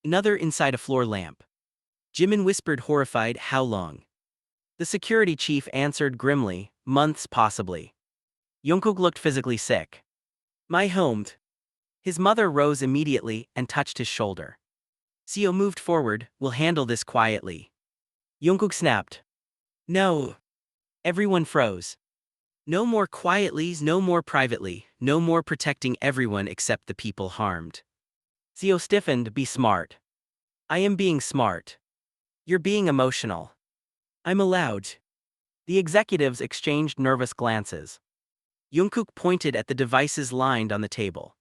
Another inside a floor lamp. Jimin whispered horrified, how long? The security chief answered grimly, months possibly. Jungkook looked physically sick. My home. His mother rose immediately and touched his shoulder. Seo moved forward, we'll handle this quietly. Jungkook snapped. No. Everyone froze. No more quietly, no more privately, no more protecting everyone except the people harmed. Seo stiffened. Be smart. I am being smart. You're being emotional. I'm allowed. The executives exchanged nervous glances. Jungkook pointed at the devices lined on the table.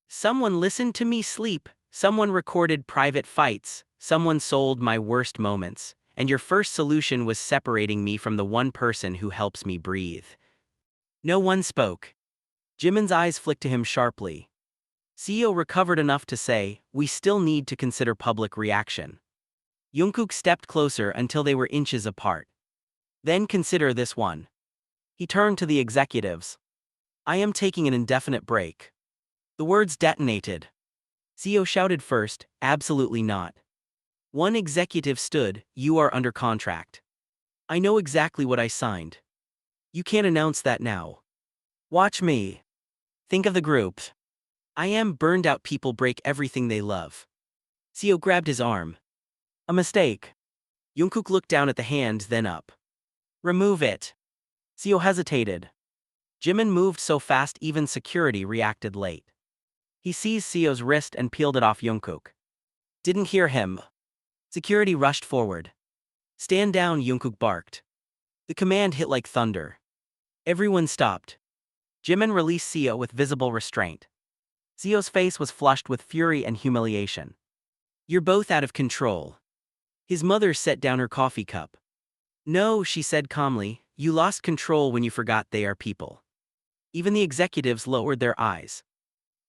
Someone listened to me sleep, someone recorded private fights, someone sold my worst moments, and your first solution was separating me from the one person who helps me breathe. No one spoke. Jimin's eyes flicked to him sharply. CEO recovered enough to say, we still need to consider public reaction. Jungkook stepped closer until they were inches apart. Then consider this one. He turned to the executives. I am taking an indefinite break. The words detonated. CEO shouted first, absolutely not. One executive stood, you are under contract. I know exactly what I signed. You can't announce that now. Watch me. Think of the group. I am burned out people break everything they love. CEO grabbed his arm. A mistake. Jungkook looked down at the hand, then up. Remove it. CEO hesitated. Jimin moved so fast even security reacted late. He seized CEO's wrist and peeled it off Jungkook. Didn't hear him. Security rushed forward. Stand down, Jungkook barked. The command hit like thunder. Everyone stopped. Jimin released CEO with visible restraint. CEO's face was flushed with fury and humiliation. You're both out of control. His mother set down her coffee cup. No, she said calmly, you lost control when you forgot they are people. Even the executives lowered their eyes.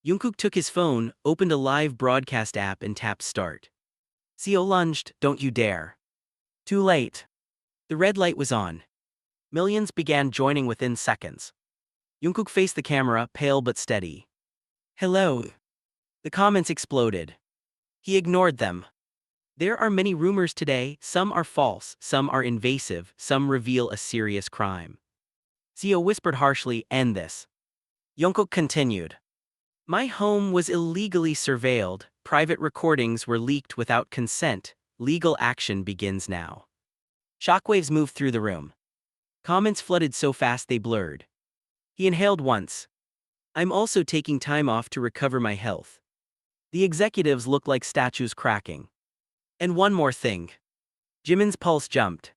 Jungkook took his phone, opened a live broadcast app and tapped start. CEO lunged, don't you dare. Too late. The red light was on. Millions began joining within seconds. Jungkook faced the camera, pale but steady. Hello. The comments exploded. He ignored them. There are many rumors today, some are false, some are invasive, some reveal a serious crime. CEO whispered harshly, end this. Jungkook continued. My home was illegally surveilled, private recordings were leaked without consent, legal action begins now. Shockwaves moved through the room. Comments flooded so fast they blurred. He inhaled once. I'm also taking time off to recover my health. The executives looked like statues cracking. And one more thing. Jimin's pulse jumped.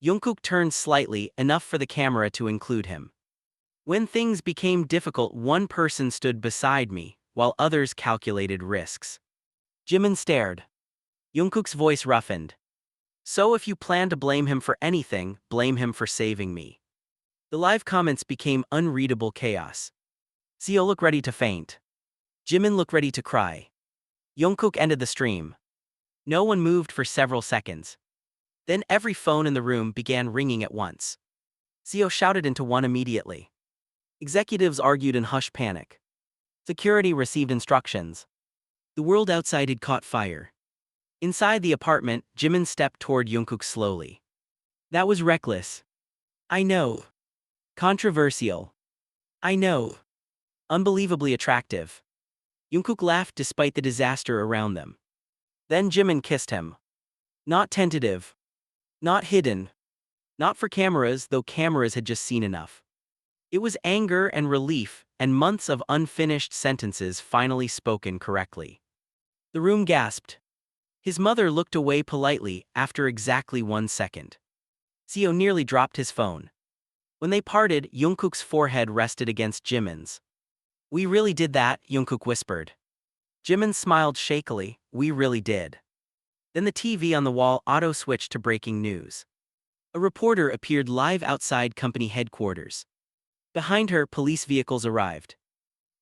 Jungkook turned slightly, enough for the camera to include him. When things became difficult, one person stood beside me, while others calculated risks. Jimin stared. Jungkook's voice roughened. So if you plan to blame him for anything, blame him for saving me. The live comments became unreadable chaos. CEO looked ready to faint. Jimin looked ready to cry. Jungkook ended the stream. No one moved for several seconds. Then every phone in the room began ringing at once. CEO shouted into one immediately. Executives argued in hushed panic. Security received instructions. The world outside had caught fire. Inside the apartment, Jimin stepped toward Jungkook slowly. That was reckless. I know. Controversial. I know. Unbelievably attractive. Jungkook laughed despite the disaster around them. Then Jimin kissed him. Not tentative. Not hidden. Not for cameras, though cameras had just seen enough. It was anger and relief, and months of unfinished sentences finally spoken correctly. The room gasped. His mother looked away politely after exactly 1 second. CEO nearly dropped his phone. When they parted, Jungkook's forehead rested against Jimin's. We really did that, Jungkook whispered. Jimin smiled shakily, we really did. Then the TV on the wall auto-switched to breaking news. A reporter appeared live outside company headquarters. Behind her, police vehicles arrived.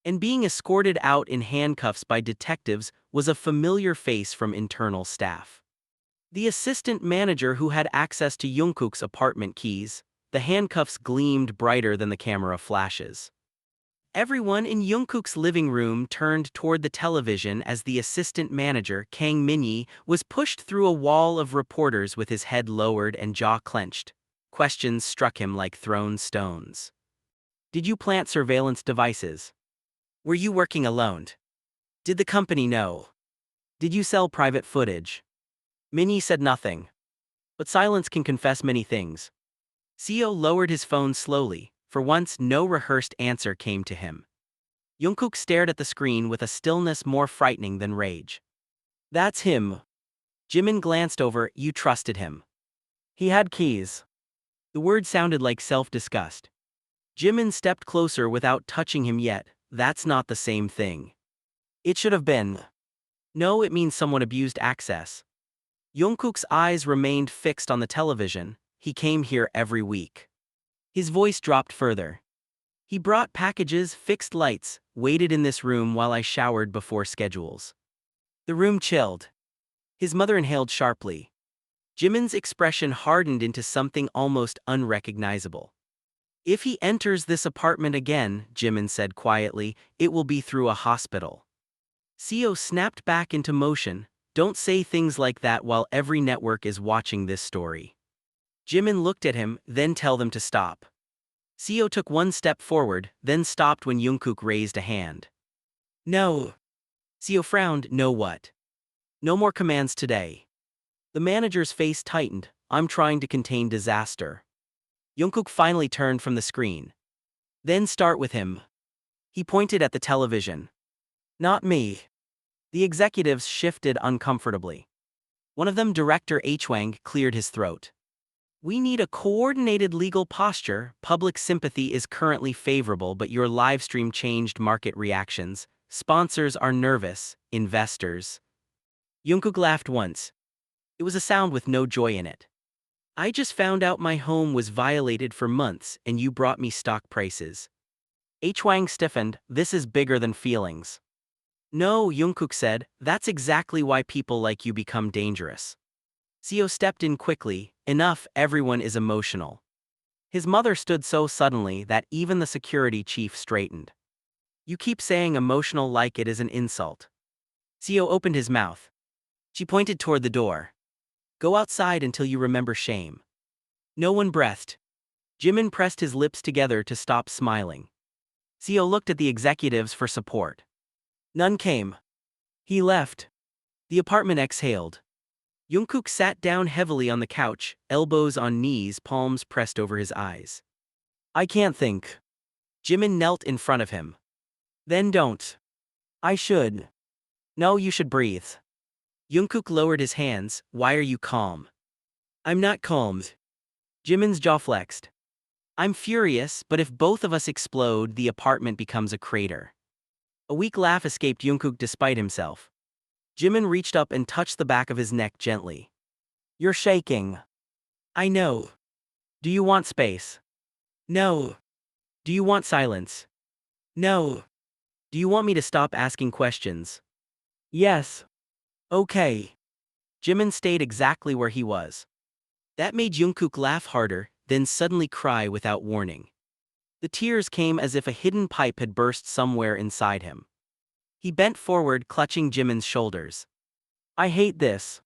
And being escorted out in handcuffs by detectives was a familiar face from internal staff. The assistant manager who had access to Jungkook's apartment keys. The handcuffs gleamed brighter than the camera flashes. Everyone in Jungkook's living room turned toward the television as the assistant manager, Kang Minyi, was pushed through a wall of reporters with his head lowered and jaw clenched. Questions struck him like thrown stones. Did you plant surveillance devices? Were you working alone? Did the company know? Did you sell private footage? Minyi said nothing. But silence can confess many things. CEO lowered his phone slowly. For once, no rehearsed answer came to him. Jungkook stared at the screen with a stillness more frightening than rage. That's him. Jimin glanced over. You trusted him. He had keys. The word sounded like self-disgust. Jimin stepped closer without touching him yet. That's not the same thing. It should have been. No, it means someone abused access. Jungkook's eyes remained fixed on the television. He came here every week. His voice dropped further. He brought packages, fixed lights, waited in this room while I showered before schedules. The room chilled. His mother inhaled sharply. Jimin's expression hardened into something almost unrecognizable. If he enters this apartment again, Jimin said quietly, it will be through a hospital. CEO snapped back into motion. Don't say things like that while every network is watching this story. Jimin looked at him, then tell them to stop. CEO took one step forward, then stopped when Jungkook raised a hand. No. CEO frowned. No what? No more commands today. The manager's face tightened. I'm trying to contain disaster. Jungkook finally turned from the screen. Then start with him. He pointed at the television. Not me. The executives shifted uncomfortably. One of them, Director Hwang, cleared his throat. We need a coordinated legal posture. Public sympathy is currently favorable, but your livestream changed market reactions. Sponsors are nervous, investors. Jungkook laughed once. It was a sound with no joy in it. I just found out my home was violated for months and you brought me stock prices. Hwang stiffened. This is bigger than feelings. No, Jungkook said, that's exactly why people like you become dangerous. CEO stepped in quickly. Enough, everyone is emotional. His mother stood so suddenly that even the security chief straightened. You keep saying emotional like it is an insult. CEO opened his mouth. She pointed toward the door. Go outside until you remember shame. No one breathed. Jimin pressed his lips together to stop smiling. CEO looked at the executives for support. None came. He left. The apartment exhaled. Jungkook sat down heavily on the couch, elbows on knees, palms pressed over his eyes. I can't think. Jimin knelt in front of him. Then don't. I should. No, you should breathe. Jungkook lowered his hands. Why are you calm? I'm not calm. Jimin's jaw flexed. I'm furious, but if both of us explode, the apartment becomes a crater. A weak laugh escaped Jungkook despite himself. Jimin reached up and touched the back of his neck gently. You're shaking. I know. Do you want space? No. Do you want silence? No. Do you want me to stop asking questions? Yes. Okay. Jimin stayed exactly where he was. That made Jungkook laugh harder, then suddenly cry without warning. The tears came as if a hidden pipe had burst somewhere inside him. He bent forward, clutching Jimin's shoulders. I hate this.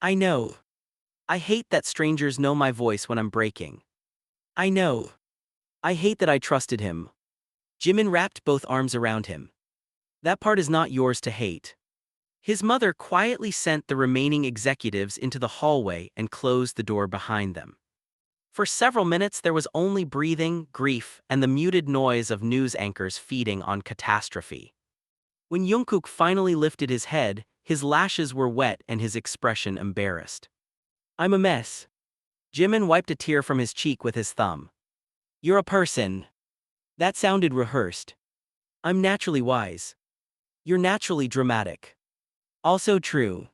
I know. I hate that strangers know my voice when I'm breaking. I know. I hate that I trusted him. Jimin wrapped both arms around him. That part is not yours to hate. His mother quietly sent the remaining executives into the hallway and closed the door behind them. For several minutes there was only breathing, grief, and the muted noise of news anchors feeding on catastrophe. When Jungkook finally lifted his head, his lashes were wet and his expression embarrassed. I'm a mess. Jimin wiped a tear from his cheek with his thumb. You're a person. That sounded rehearsed. I'm naturally wise. You're naturally dramatic. Also true.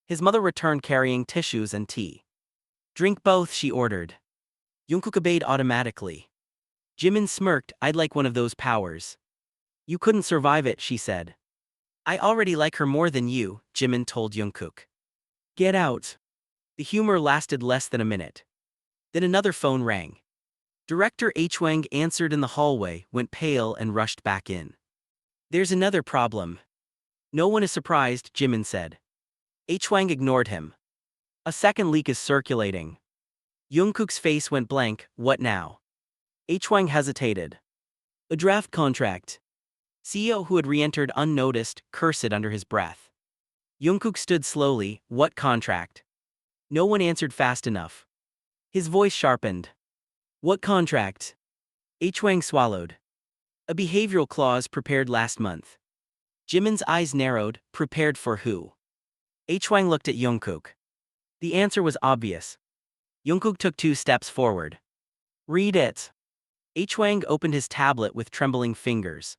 His mother returned carrying tissues and tea. Drink both, she ordered. Jungkook obeyed automatically. Jimin smirked. I'd like one of those powers. You couldn't survive it, she said. I already like her more than you, Jimin told Jungkook. Get out. The humor lasted less than a minute. Then another phone rang. Director Hwang answered in the hallway, went pale and rushed back in. There's another problem. No one is surprised, Jimin said. Hwang ignored him. A second leak is circulating. Jungkook's face went blank. What now? Hwang hesitated. A draft contract. CEO, who had re-entered unnoticed, cursed under his breath. Jungkook stood slowly. What contract? No one answered fast enough. His voice sharpened. What contract? H-Wang swallowed. A behavioral clause prepared last month. Jimin's eyes narrowed, prepared for who? H-Wang looked at Jungkook. The answer was obvious. Jungkook took 2 steps forward. Read it. H-Wang opened his tablet with trembling fingers.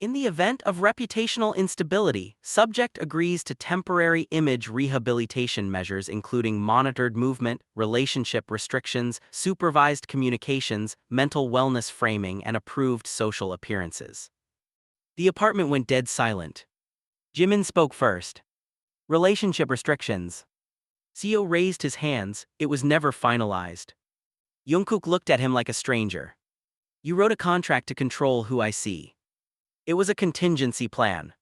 In the event of reputational instability, subject agrees to temporary image rehabilitation measures including monitored movement, relationship restrictions, supervised communications, mental wellness framing, and approved social appearances. The apartment went dead silent. Jimin spoke first. Relationship restrictions. Seo raised his hands, it was never finalized. Jungkook looked at him like a stranger. You wrote a contract to control who I see. It was a contingency plan.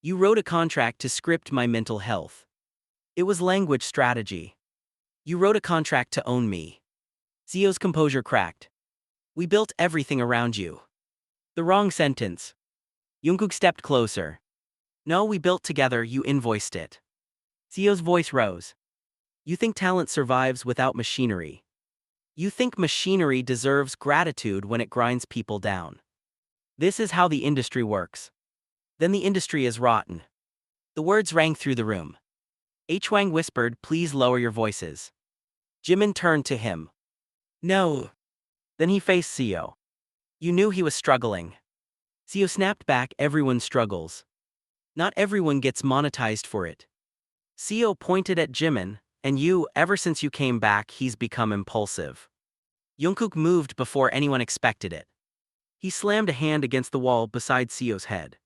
You wrote a contract to script my mental health. It was language strategy. You wrote a contract to own me. Seo's composure cracked. We built everything around you. The wrong sentence. Jungkook stepped closer. No, we built together, you invoiced it. Seo's voice rose. You think talent survives without machinery. You think machinery deserves gratitude when it grinds people down. This is how the industry works. Then the industry is rotten. The words rang through the room. H-Wang whispered, please lower your voices. Jimin turned to him. No. Then he faced Seo. You knew he was struggling. Seo snapped back, everyone struggles. Not everyone gets monetized for it. Seo pointed at Jimin, and you, ever since you came back, he's become impulsive. Jungkook moved before anyone expected it. He slammed a hand against the wall beside Seo's head.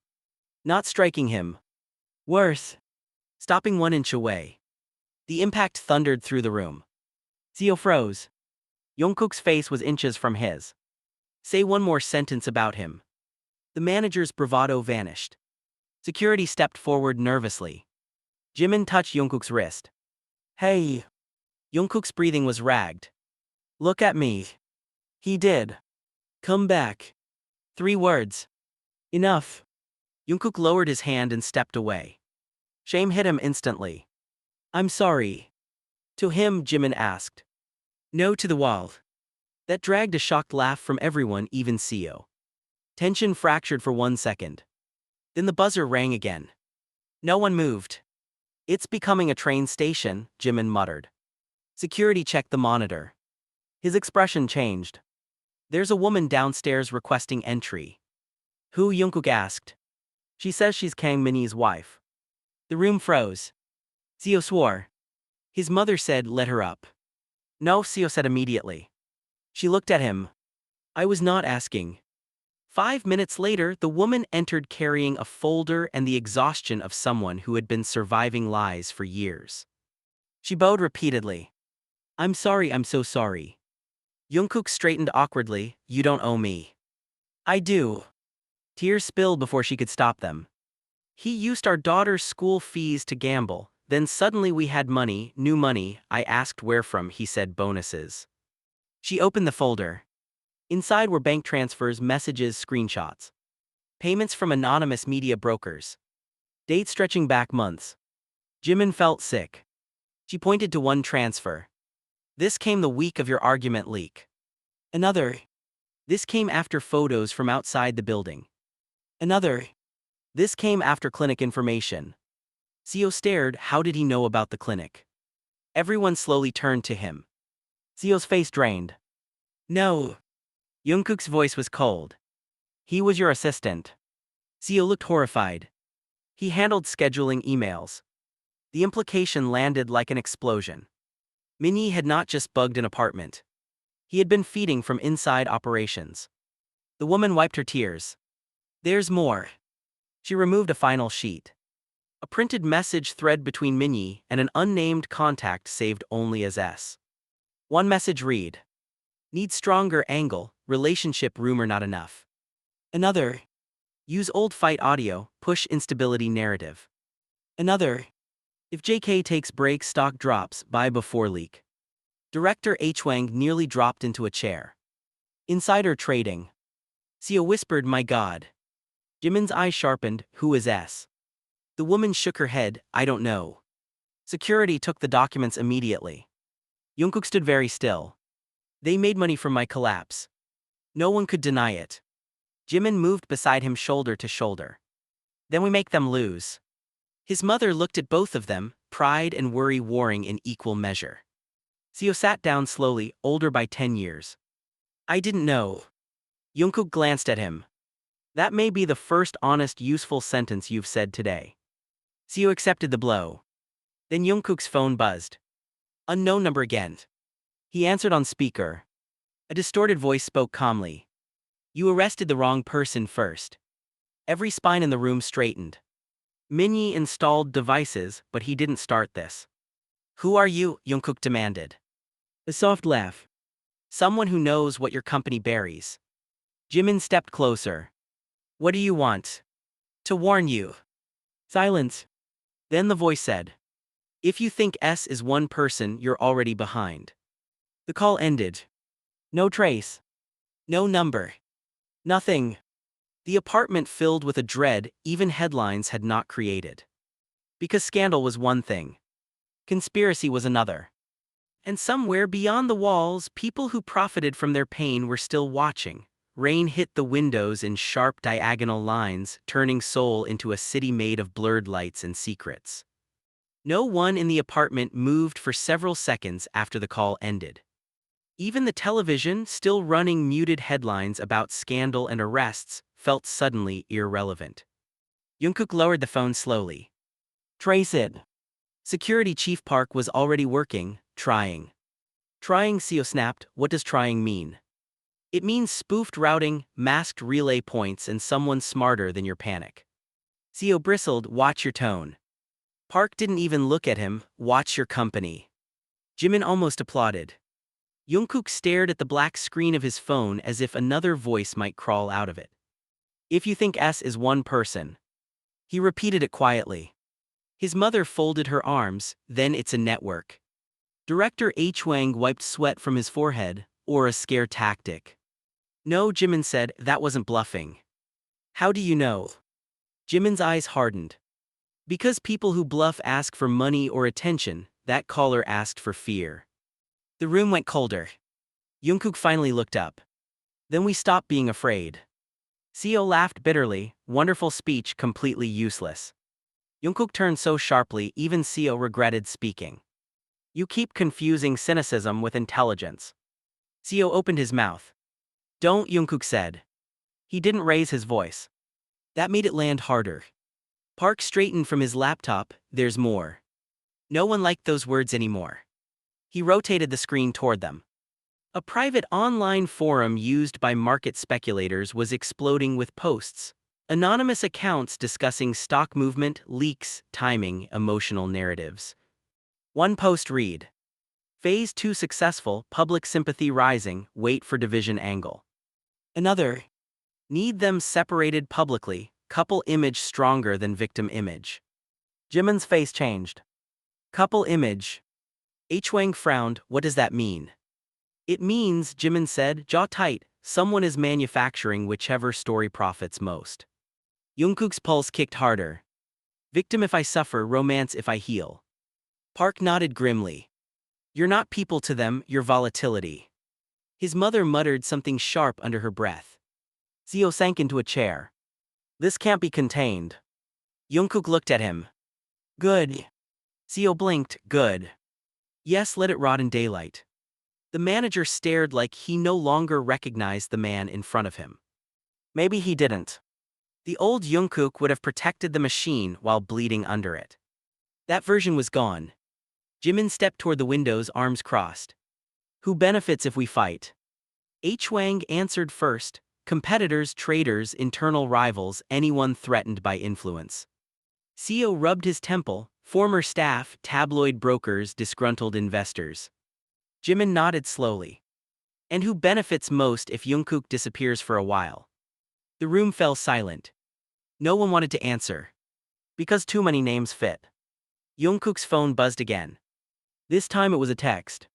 Not striking him. Worse. Stopping 1 inch away. The impact thundered through the room. Seo froze. Jungkook's face was inches from his. Say one more sentence about him. The manager's bravado vanished. Security stepped forward nervously. Jimin touched Jungkook's wrist. Hey. Jungkook's breathing was ragged. Look at me. He did. Come back. 3 words. Enough. Jungkook lowered his hand and stepped away. Shame hit him instantly. I'm sorry. To him, Jimin asked. No to the wall. That dragged a shocked laugh from everyone, even Seo. Tension fractured for 1 second. Then the buzzer rang again. No one moved. It's becoming a train station, Jimin muttered. Security checked the monitor. His expression changed. There's a woman downstairs requesting entry. Who? Jungkook asked. She says she's Kang Min's wife. The room froze. Seo swore. His mother said, let her up. No, Seo said immediately. She looked at him. I was not asking. 5 minutes later, the woman entered carrying a folder and the exhaustion of someone who had been surviving lies for years. She bowed repeatedly. I'm sorry, I'm so sorry. Jungkook straightened awkwardly, you don't owe me. I do. Tears spilled before she could stop them. He used our daughter's school fees to gamble, then suddenly we had money, new money. I asked where from, he said bonuses. She opened the folder. Inside were bank transfers, messages, screenshots. Payments from anonymous media brokers. Dates stretching back months. Jimin felt sick. She pointed to one transfer. This came the week of your argument leak. Another. This came after photos from outside the building. Another. This came after clinic information. Seo stared, how did he know about the clinic? Everyone slowly turned to him. Seo's face drained. No. Jungkook's voice was cold. He was your assistant. Seo looked horrified. He handled scheduling emails. The implication landed like an explosion. Min had not just bugged an apartment. He had been feeding from inside operations. The woman wiped her tears. There's more. She removed a final sheet. A printed message thread between Min and an unnamed contact saved only as S. One message read. Need stronger angle, relationship rumor not enough. Another. Use old fight audio, push instability narrative. Another. If JK takes break, stock drops, buy before leak. Director H-Wang nearly dropped into a chair. Insider trading. Seo whispered, my God. Jimin's eyes sharpened, who is S? The woman shook her head, I don't know. Security took the documents immediately. Jungkook stood very still. They made money from my collapse. No one could deny it. Jimin moved beside him shoulder to shoulder. Then we make them lose. His mother looked at both of them, pride and worry warring in equal measure. Seo sat down slowly, older by 10 years. I didn't know. Jungkook glanced at him. That may be the first honest, useful sentence you've said today. Seo accepted the blow. Then Jungkook's phone buzzed. Unknown number again. He answered on speaker. A distorted voice spoke calmly. You arrested the wrong person first. Every spine in the room straightened. Minyi installed devices, but he didn't start this. Who are you? Jungkook demanded. A soft laugh. Someone who knows what your company buries. Jimin stepped closer. What do you want? To warn you. Silence. Then the voice said. If you think S is one person, you're already behind. The call ended. No trace. No number. Nothing. The apartment filled with a dread even headlines had not created. Because scandal was one thing. Conspiracy was another. And somewhere beyond the walls, people who profited from their pain were still watching. Rain hit the windows in sharp diagonal lines, turning Seoul into a city made of blurred lights and secrets. No one in the apartment moved for several seconds after the call ended. Even the television, still running muted headlines about scandal and arrests, felt suddenly irrelevant. Jungkook lowered the phone slowly. Trace it. Security Chief Park was already working, trying. Trying, Seo snapped. What does trying mean? It means spoofed routing, masked relay points, and someone smarter than your panic. Seo bristled. Watch your tone. Park didn't even look at him. Watch your company. Jimin almost applauded. Jungkook stared at the black screen of his phone as if another voice might crawl out of it. If you think S is one person. He repeated it quietly. His mother folded her arms. Then it's a network. Director H. Wang wiped sweat from his forehead. Or a scare tactic. No, Jimin said, that wasn't bluffing. How do you know? Jimin's eyes hardened. Because people who bluff ask for money or attention, that caller asked for fear. The room went colder. Jungkook finally looked up. Then we stopped being afraid. Seo laughed bitterly, wonderful speech completely useless. Jungkook turned so sharply even Seo regretted speaking. You keep confusing cynicism with intelligence. Seo opened his mouth. Don't, Jungkook said. He didn't raise his voice. That made it land harder. Park straightened from his laptop. There's more. No one liked those words anymore. He rotated the screen toward them. A private online forum used by market speculators was exploding with posts. Anonymous accounts discussing stock movement, leaks, timing, emotional narratives. One post read. Phase 2 successful, public sympathy rising, wait for division angle. Another. Need them separated publicly, couple image stronger than victim image. Jimin's face changed. Couple image. H. Wang frowned. What does that mean? It means, Jimin said, jaw tight, someone is manufacturing whichever story profits most. Jungkook's pulse kicked harder. Victim if I suffer, romance if I heal. Park nodded grimly. You're not people to them, you're volatility. His mother muttered something sharp under her breath. Seo sank into a chair. This can't be contained. Jungkook looked at him. Good. Seo blinked. Good. Yes, let it rot in daylight. The manager stared like he no longer recognized the man in front of him. Maybe he didn't. The old Jungkook would have protected the machine while bleeding under it. That version was gone. Jimin stepped toward the windows, arms crossed. Who benefits if we fight? H. Wang answered first. Competitors, traders, internal rivals, anyone threatened by influence. Seo rubbed his temple. Former staff, tabloid brokers, disgruntled investors. Jimin nodded slowly. And who benefits most if Jungkook disappears for a while? The room fell silent. No one wanted to answer. Because too many names fit. Jungkook's phone buzzed again. This time it was a text.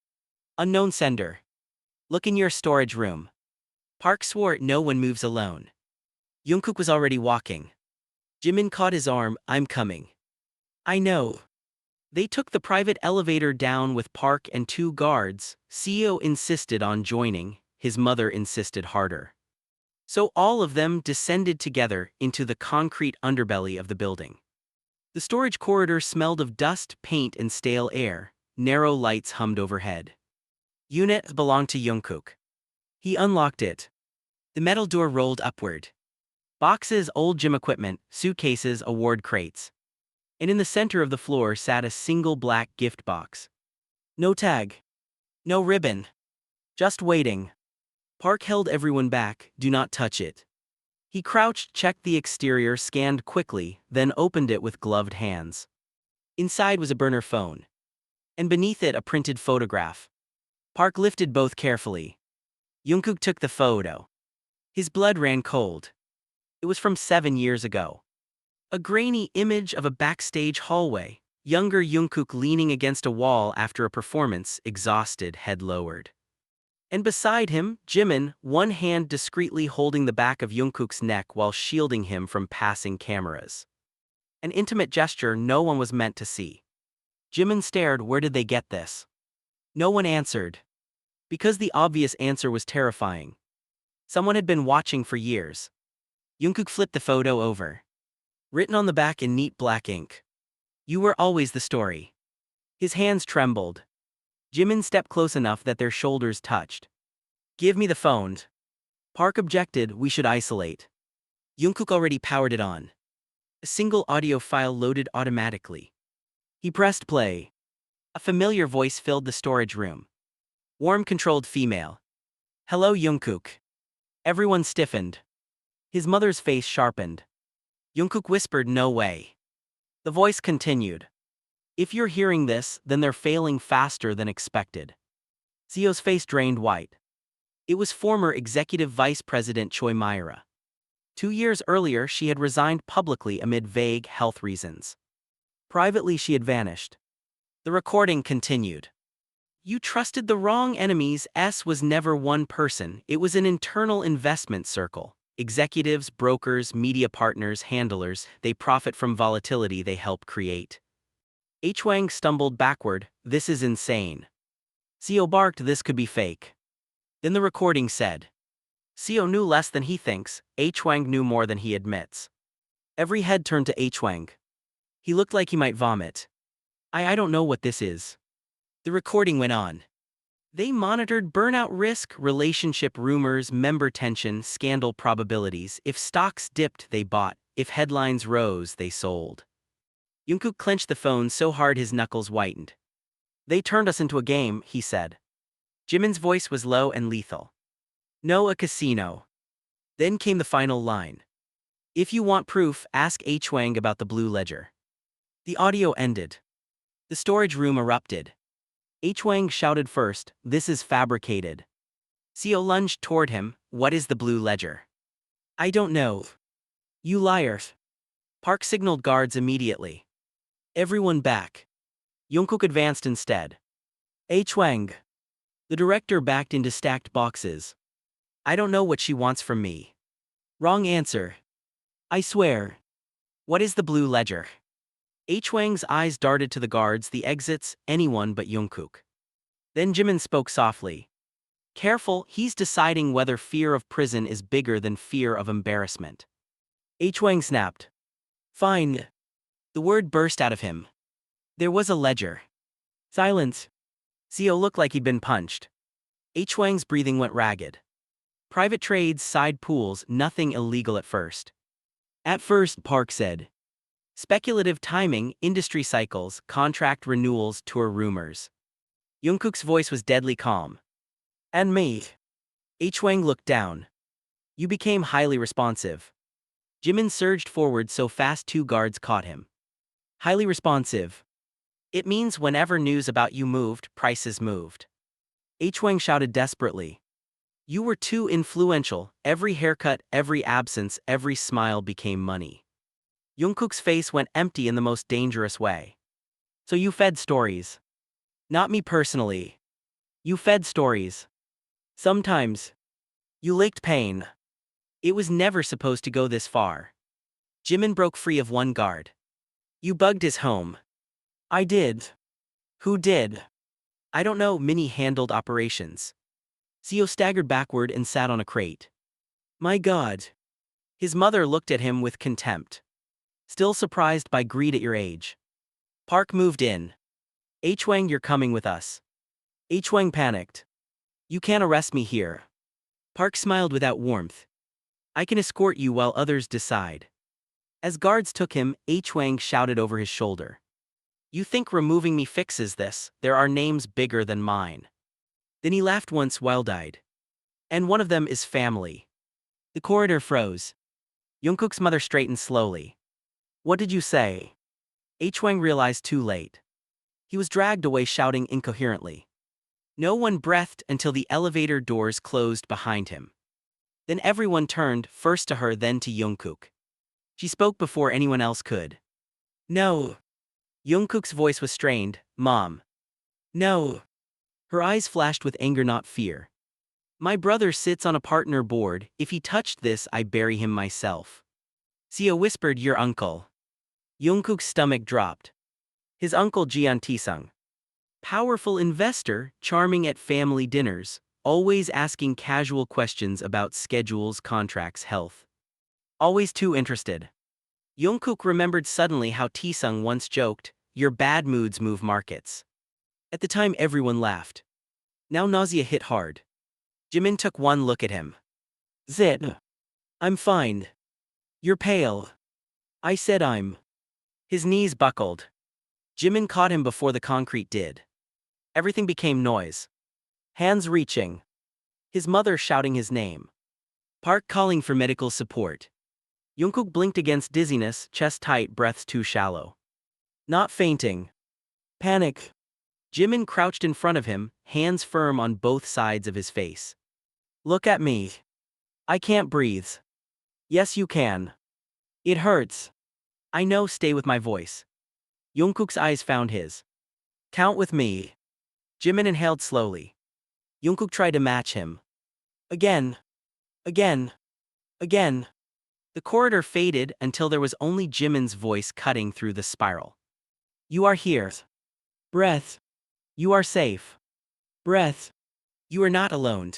Unknown sender. Look in your storage room. Park swore no one moves alone. Jungkook was already walking. Jimin caught his arm. I'm coming. I know. They took the private elevator down with Park and two guards. CEO insisted on joining, his mother insisted harder. So all of them descended together into the concrete underbelly of the building. The storage corridor smelled of dust, paint, and stale air. Narrow lights hummed overhead. Unit belonged to Jungkook. He unlocked it. The metal door rolled upward. Boxes, old gym equipment, suitcases, award crates. And in the center of the floor sat a single black gift box. No tag. No ribbon. Just waiting. Park held everyone back, do not touch it. He crouched, checked the exterior, scanned quickly, then opened it with gloved hands. Inside was a burner phone. And beneath it a printed photograph. Park lifted both carefully. Jungkook took the photo. His blood ran cold. It was from 7 years ago. A grainy image of a backstage hallway, younger Jungkook leaning against a wall after a performance, exhausted, head lowered. And beside him, Jimin, one hand discreetly holding the back of Jungkook's neck while shielding him from passing cameras. An intimate gesture no one was meant to see. Jimin stared. Where did they get this? No one answered. Because the obvious answer was terrifying. Someone had been watching for years. Jungkook flipped the photo over. Written on the back in neat black ink. You were always the story. His hands trembled. Jimin stepped close enough that their shoulders touched. Give me the phone. Park objected. We should isolate. Jungkook already powered it on. A single audio file loaded automatically. He pressed play. A familiar voice filled the storage room. Warm, controlled female. Hello, Jungkook. Everyone stiffened. His mother's face sharpened. Jungkook whispered, no way. The voice continued. If you're hearing this, then they're failing faster than expected. Zio's face drained white. It was former Executive Vice President Choi Myra. 2 years earlier she had resigned publicly amid vague health reasons. Privately she had vanished. The recording continued. You trusted the wrong enemies. S was never one person, it was an internal investment circle. Executives, brokers, media partners, handlers, they profit from volatility they help create. H. Wang stumbled backward. This is insane. Seo barked, this could be fake. Then the recording said. Seo knew less than he thinks, H. Wang knew more than he admits. Every head turned to H. Wang. He looked like he might vomit. I don't know what this is. The recording went on. They monitored burnout risk, relationship rumors, member tension, scandal probabilities. If stocks dipped, they bought. If headlines rose, they sold. Jungkook clenched the phone so hard his knuckles whitened. They turned us into a game, he said. Jimin's voice was low and lethal. No, a casino. Then came the final line. If you want proof, ask H. Wang about the blue ledger. The audio ended. The storage room erupted. H. Wang shouted first, this is fabricated. Seo lunged toward him, what is the blue ledger? I don't know. You liar. Park signaled guards immediately. Everyone back. Jungkook advanced instead. H. Wang. The director backed into stacked boxes. I don't know what she wants from me. Wrong answer. I swear. What is the blue ledger? H. Wang's eyes darted to the guards, the exits, anyone but Jungkook. Then Jimin spoke softly. Careful, he's deciding whether fear of prison is bigger than fear of embarrassment. H. Wang snapped. Fine. The word burst out of him. There was a ledger. Silence. Seo looked like he'd been punched. H. Wang's breathing went ragged. Private trades, side pools, nothing illegal at first. At first, Park said. Speculative timing, industry cycles, contract renewals, tour rumors. Jungkook's voice was deadly calm. And me. H. Wang looked down. You became highly responsive. Jimin surged forward so fast 2 guards caught him. Highly responsive. It means whenever news about you moved, prices moved. H. Wang shouted desperately. You were too influential, every haircut, every absence, every smile became money. Jungkook's face went empty in the most dangerous way. So you fed stories. Not me personally. You fed stories. Sometimes. You leaked pain. It was never supposed to go this far. Jimin broke free of one guard. You bugged his home. I did. Who did? I don't know. Minnie handled operations. Seo staggered backward and sat on a crate. My God. His mother looked at him with contempt. Still surprised by greed at your age. Park moved in. H-Wang, you're coming with us. H-Wang panicked. You can't arrest me here. Park smiled without warmth. I can escort you while others decide. As guards took him, H-Wang shouted over his shoulder. You think removing me fixes this? There are names bigger than mine. Then he laughed once, wild-eyed. And one of them is family. The corridor froze. Jungkook's mother straightened slowly. What did you say? H-Wang realized too late. He was dragged away shouting incoherently. No one breathed until the elevator doors closed behind him. Then everyone turned, first to her then to Jungkook. She spoke before anyone else could. No. Jungkook's voice was strained. Mom. No. Her eyes flashed with anger, not fear. My brother sits on a partner board. If he touched this, I bury him myself. Seo whispered, your uncle. Jungkook's stomach dropped. His uncle Jian Taesung. Powerful investor, charming at family dinners, always asking casual questions about schedules, contracts, health. Always too interested. Jungkook remembered suddenly how Taesung once joked, your bad moods move markets. At the time everyone laughed. Now nausea hit hard. Jimin took one look at him. Zit. I'm fine. You're pale. I said I'm. His knees buckled. Jimin caught him before the concrete did. Everything became noise. Hands reaching. His mother shouting his name. Park calling for medical support. Jungkook blinked against dizziness, chest tight, breaths too shallow. Not fainting. Panic. Jimin crouched in front of him, hands firm on both sides of his face. Look at me. I can't breathe. Yes, you can. It hurts. I know, stay with my voice. Jungkook's eyes found his. Count with me. Jimin inhaled slowly. Jungkook tried to match him. Again. Again. Again. The corridor faded until there was only Jimin's voice cutting through the spiral. You are here. Breath. You are safe. Breath. You are not alone.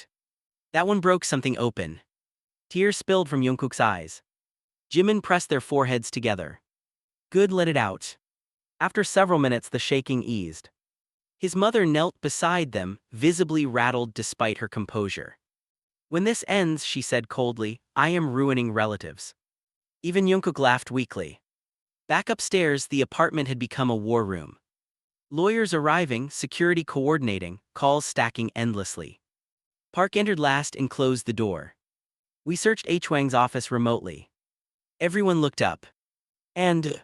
That one broke something open. Tears spilled from Jungkook's eyes. Jimin pressed their foreheads together. Good, let it out. After several minutes the shaking eased. His mother knelt beside them, visibly rattled despite her composure. When this ends, she said coldly, I am ruining relatives. Even Jungkook laughed weakly. Back upstairs, the apartment had become a war room. Lawyers arriving, security coordinating, calls stacking endlessly. Park entered last and closed the door. We searched H-Wang's office remotely. Everyone looked up. And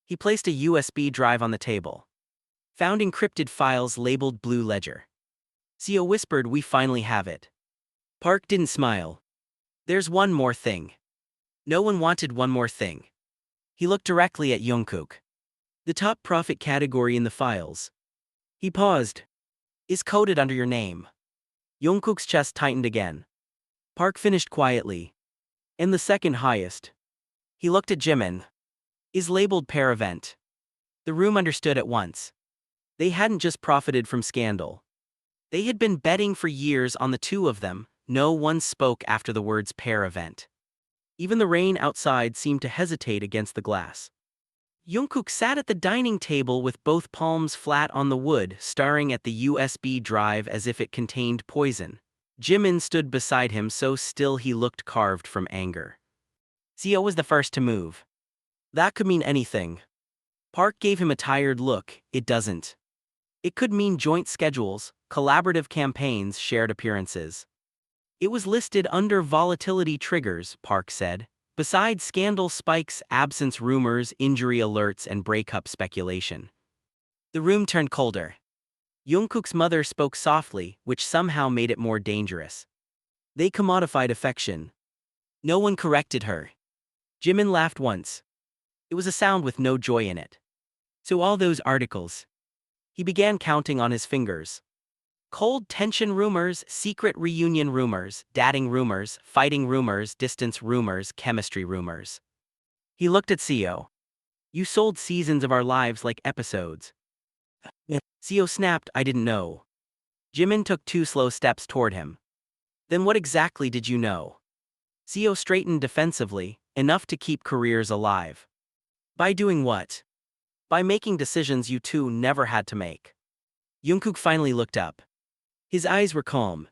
he placed a USB drive on the table. Found encrypted files labeled Blue Ledger. Seo whispered, we finally have it. Park didn't smile. There's one more thing. No one wanted one more thing. He looked directly at Jungkook. The top profit category in the files. He paused. Is coded under your name. Jungkook's chest tightened again. Park finished quietly. And the second highest. He looked at Jimin. Is labeled pair event. The room understood at once. They hadn't just profited from scandal. They had been betting for years on the two of them. No one spoke after the words pair event. Even the rain outside seemed to hesitate against the glass. Jungkook sat at the dining table with both palms flat on the wood, staring at the USB drive as if it contained poison. Jimin stood beside him so still he looked carved from anger. Seo was the first to move. That could mean anything. Park gave him a tired look. It doesn't. It could mean joint schedules, collaborative campaigns, shared appearances. It was listed under volatility triggers, Park said. Besides scandal spikes, absence rumors, injury alerts, and breakup speculation. The room turned colder. Jungkook's mother spoke softly, which somehow made it more dangerous. They commodified affection. No one corrected her. Jimin laughed once. It was a sound with no joy in it. So all those articles. He began counting on his fingers. Cold tension rumors, secret reunion rumors, dating rumors, fighting rumors, distance rumors, chemistry rumors. He looked at Seo. You sold seasons of our lives like episodes. Seo snapped, I didn't know. Jimin took 2 slow steps toward him. Then what exactly did you know? Seo straightened defensively, enough to keep careers alive. By doing what? By making decisions you two never had to make. Jungkook finally looked up. His eyes were calm.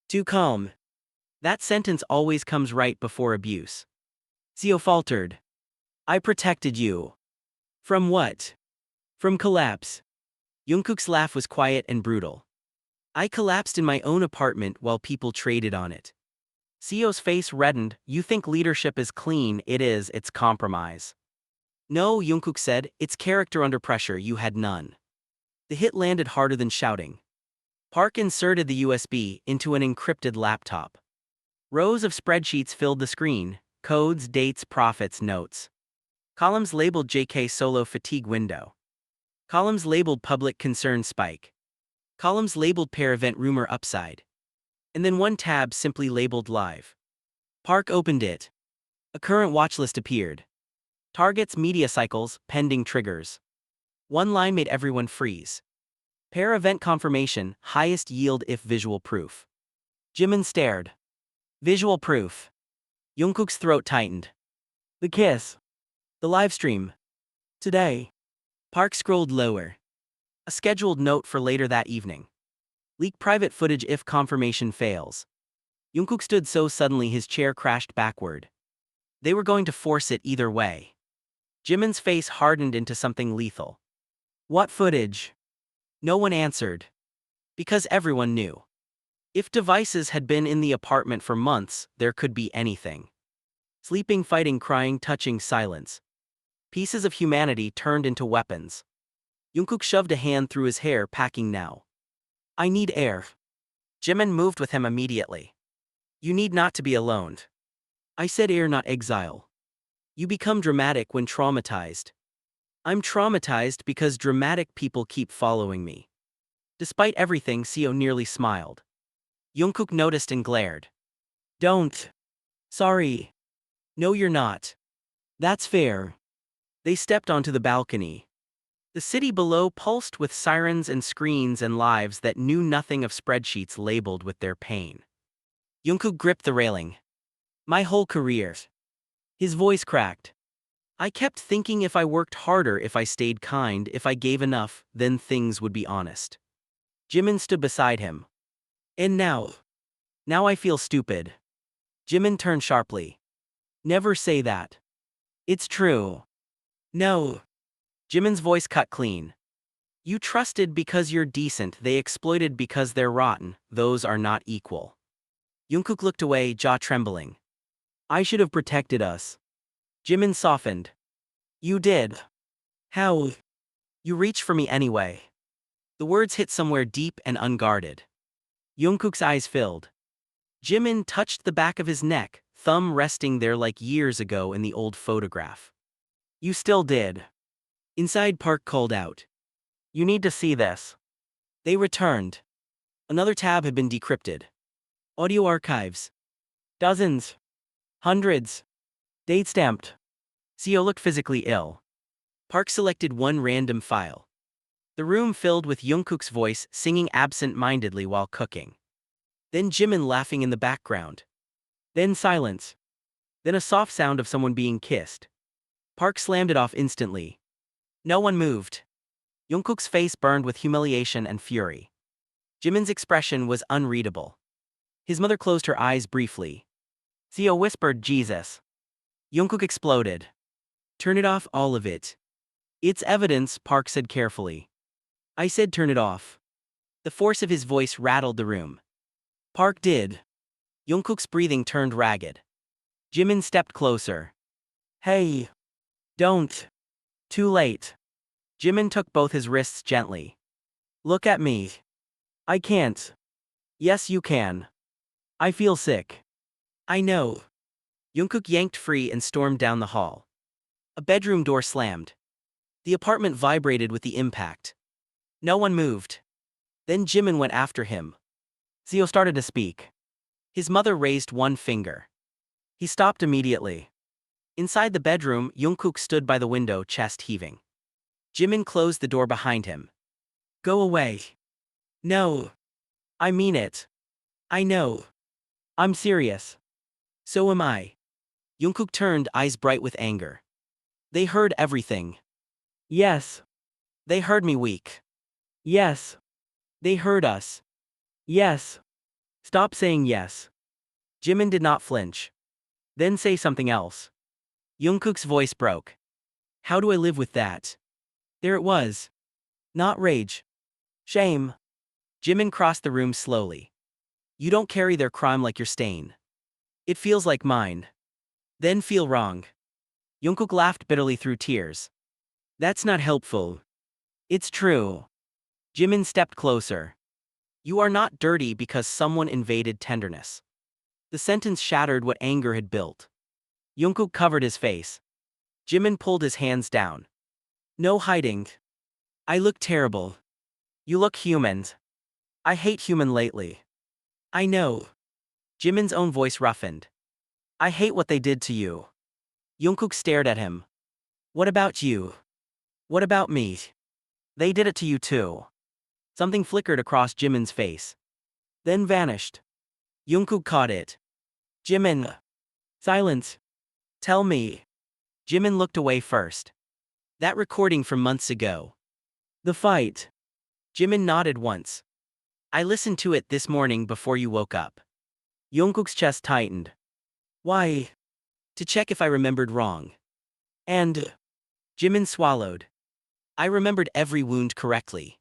Too calm. That sentence always comes right before abuse. Seo faltered. I protected you. From what? From collapse. Jungkook's laugh was quiet and brutal. I collapsed in my own apartment while people traded on it. Seo's face reddened. You think leadership is clean, it's compromise. No, Jungkook said, it's character under pressure, you had none. The hit landed harder than shouting. Park inserted the USB into an encrypted laptop. Rows of spreadsheets filled the screen, codes, dates, profits, notes. Columns labeled JK Solo Fatigue Window. Columns labeled Public Concern Spike. Columns labeled Pair Event Rumor Upside. And then one tab simply labeled Live. Park opened it. A current watch list appeared. Targets, media cycles, pending triggers. One line made everyone freeze. Pair event confirmation, highest yield if visual proof. Jimin stared. Visual proof. Jungkook's throat tightened. The kiss. The livestream. Today. Park scrolled lower. A scheduled note for later that evening. Leak private footage if confirmation fails. Jungkook stood so suddenly his chair crashed backward. They were going to force it either way. Jimin's face hardened into something lethal. What footage? No one answered. Because everyone knew. If devices had been in the apartment for months, there could be anything. Sleeping, fighting, crying, touching, silence. Pieces of humanity turned into weapons. Jungkook shoved a hand through his hair, packing now. I need air. Jimin moved with him immediately. You need not to be alone. I said air, not exile. You become dramatic when traumatized. I'm traumatized because dramatic people keep following me. Despite everything, Seo nearly smiled. Jungkook noticed and glared. Don't. Sorry. No, you're not. That's fair. They stepped onto the balcony. The city below pulsed with sirens and screens and lives that knew nothing of spreadsheets labeled with their pain. Jungkook gripped the railing. My whole career. His voice cracked. I kept thinking if I worked harder, if I stayed kind, if I gave enough, then things would be honest. Jimin stood beside him. And now? Now I feel stupid. Jimin turned sharply. Never say that. It's true. No. Jimin's voice cut clean. You trusted because you're decent, they exploited because they're rotten, those are not equal. Jungkook looked away, jaw trembling. I should have protected us. Jimin softened. You did. How? You reached for me anyway. The words hit somewhere deep and unguarded. Jungkook's eyes filled. Jimin touched the back of his neck, thumb resting there like years ago in the old photograph. You still did. Inside, Park called out. You need to see this. They returned. Another tab had been decrypted. Audio archives. Dozens. Hundreds. Date stamped. Seo looked physically ill. Park selected one random file. The room filled with Jungkook's voice singing absent-mindedly while cooking. Then Jimin laughing in the background. Then silence. Then a soft sound of someone being kissed. Park slammed it off instantly. No one moved. Jungkook's face burned with humiliation and fury. Jimin's expression was unreadable. His mother closed her eyes briefly. Seo whispered, Jesus. Jungkook exploded. Turn it off, all of it. It's evidence, Park said carefully. I said turn it off. The force of his voice rattled the room. Park did. Jungkook's breathing turned ragged. Jimin stepped closer. Hey. Don't. Too late. Jimin took both his wrists gently. Look at me. I can't. Yes, you can. I feel sick. I know. Jungkook yanked free and stormed down the hall. A bedroom door slammed. The apartment vibrated with the impact. No one moved. Then Jimin went after him. Seo started to speak. His mother raised one finger. He stopped immediately. Inside the bedroom, Jungkook stood by the window, chest heaving. Jimin closed the door behind him. Go away. No. I mean it. I know. I'm serious. So am I. Jungkook turned, eyes bright with anger. They heard everything. Yes. They heard me weak. Yes. They heard us. Yes. Stop saying yes. Jimin did not flinch. Then say something else. Jungkook's voice broke. How do I live with that? There it was. Not rage. Shame. Jimin crossed the room slowly. You don't carry their crime like your stain. It feels like mine. Then feel wrong. Jungkook laughed bitterly through tears. That's not helpful. It's true. Jimin stepped closer. You are not dirty because someone invaded tenderness. The sentence shattered what anger had built. Jungkook covered his face. Jimin pulled his hands down. No hiding. I look terrible. You look human. I hate human lately. I know. Jimin's own voice roughened. I hate what they did to you. Jungkook stared at him. What about you? What about me? They did it to you too. Something flickered across Jimin's face. Then vanished. Jungkook caught it. Jimin. Silence. Tell me. Jimin looked away first. That recording from months ago. The fight. Jimin nodded once. I listened to it this morning before you woke up. Jungkook's chest tightened. Why? To check if I remembered wrong. And Jimin swallowed. I remembered every wound correctly.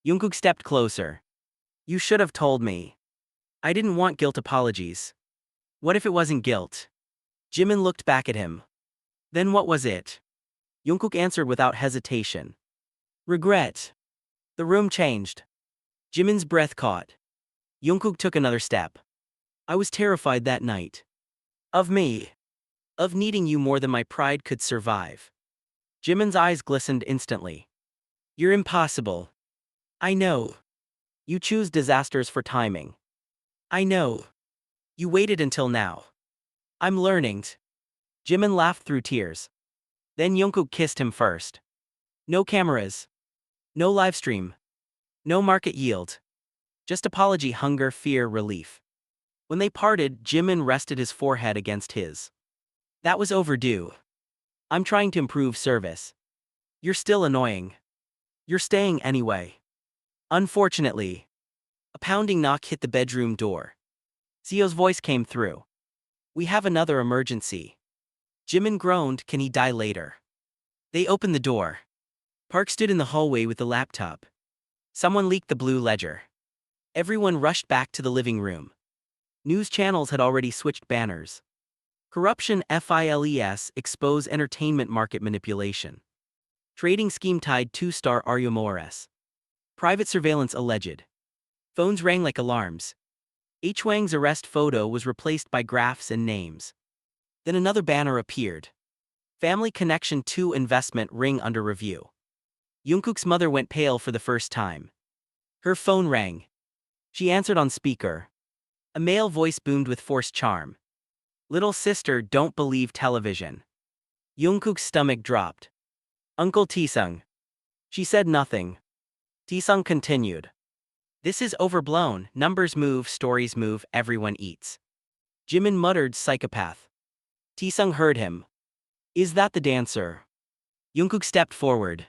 Jungkook stepped closer. You should have told me. I didn't want guilt apologies. What if it wasn't guilt? Jimin looked back at him. Then what was it? Jungkook answered without hesitation. Regret. The room changed. Jimin's breath caught. Jungkook took another step. I was terrified that night. Of me. Of needing you more than my pride could survive. Jimin's eyes glistened instantly. You're impossible. I know. You choose disasters for timing. I know. You waited until now. I'm learning. Jimin laughed through tears. Then Jungkook kissed him first. No cameras. No livestream. No market yield. Just apology, hunger, fear, relief. When they parted, Jimin rested his forehead against his. That was overdue. I'm trying to improve service. You're still annoying. You're staying anyway. Unfortunately. A pounding knock hit the bedroom door. Seo's voice came through. We have another emergency. Jimin groaned, can he die later? They opened the door. Park stood in the hallway with the laptop. Someone leaked the blue ledger. Everyone rushed back to the living room. News channels had already switched banners. Corruption files expose entertainment market manipulation. Trading scheme tied two-star Aryo Mores. Private surveillance alleged. Phones rang like alarms. H. Wang's arrest photo was replaced by graphs and names. Then another banner appeared. Family Connection 2 investment ring under review. Jungkook's mother went pale for the first time. Her phone rang. She answered on speaker. A male voice boomed with forced charm. Little sister, don't believe television. Jungkook's stomach dropped. Uncle Taesung. She said nothing. Taesung continued. This is overblown, numbers move, stories move, everyone eats. Jimin muttered psychopath. Taesung heard him. Is that the dancer? Jungkook stepped forward.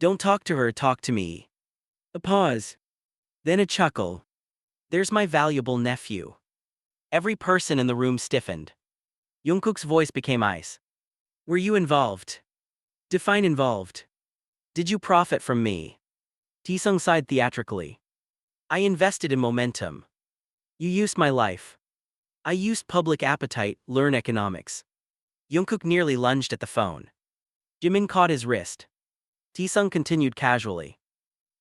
Don't talk to her, talk to me. A pause. Then a chuckle. There's my valuable nephew. Every person in the room stiffened. Jungkook's voice became ice. Were you involved? Define involved. Did you profit from me? Taesung sighed theatrically. I invested in momentum. You used my life. I used public appetite, learn economics. Jungkook nearly lunged at the phone. Jimin caught his wrist. Taesung continued casually.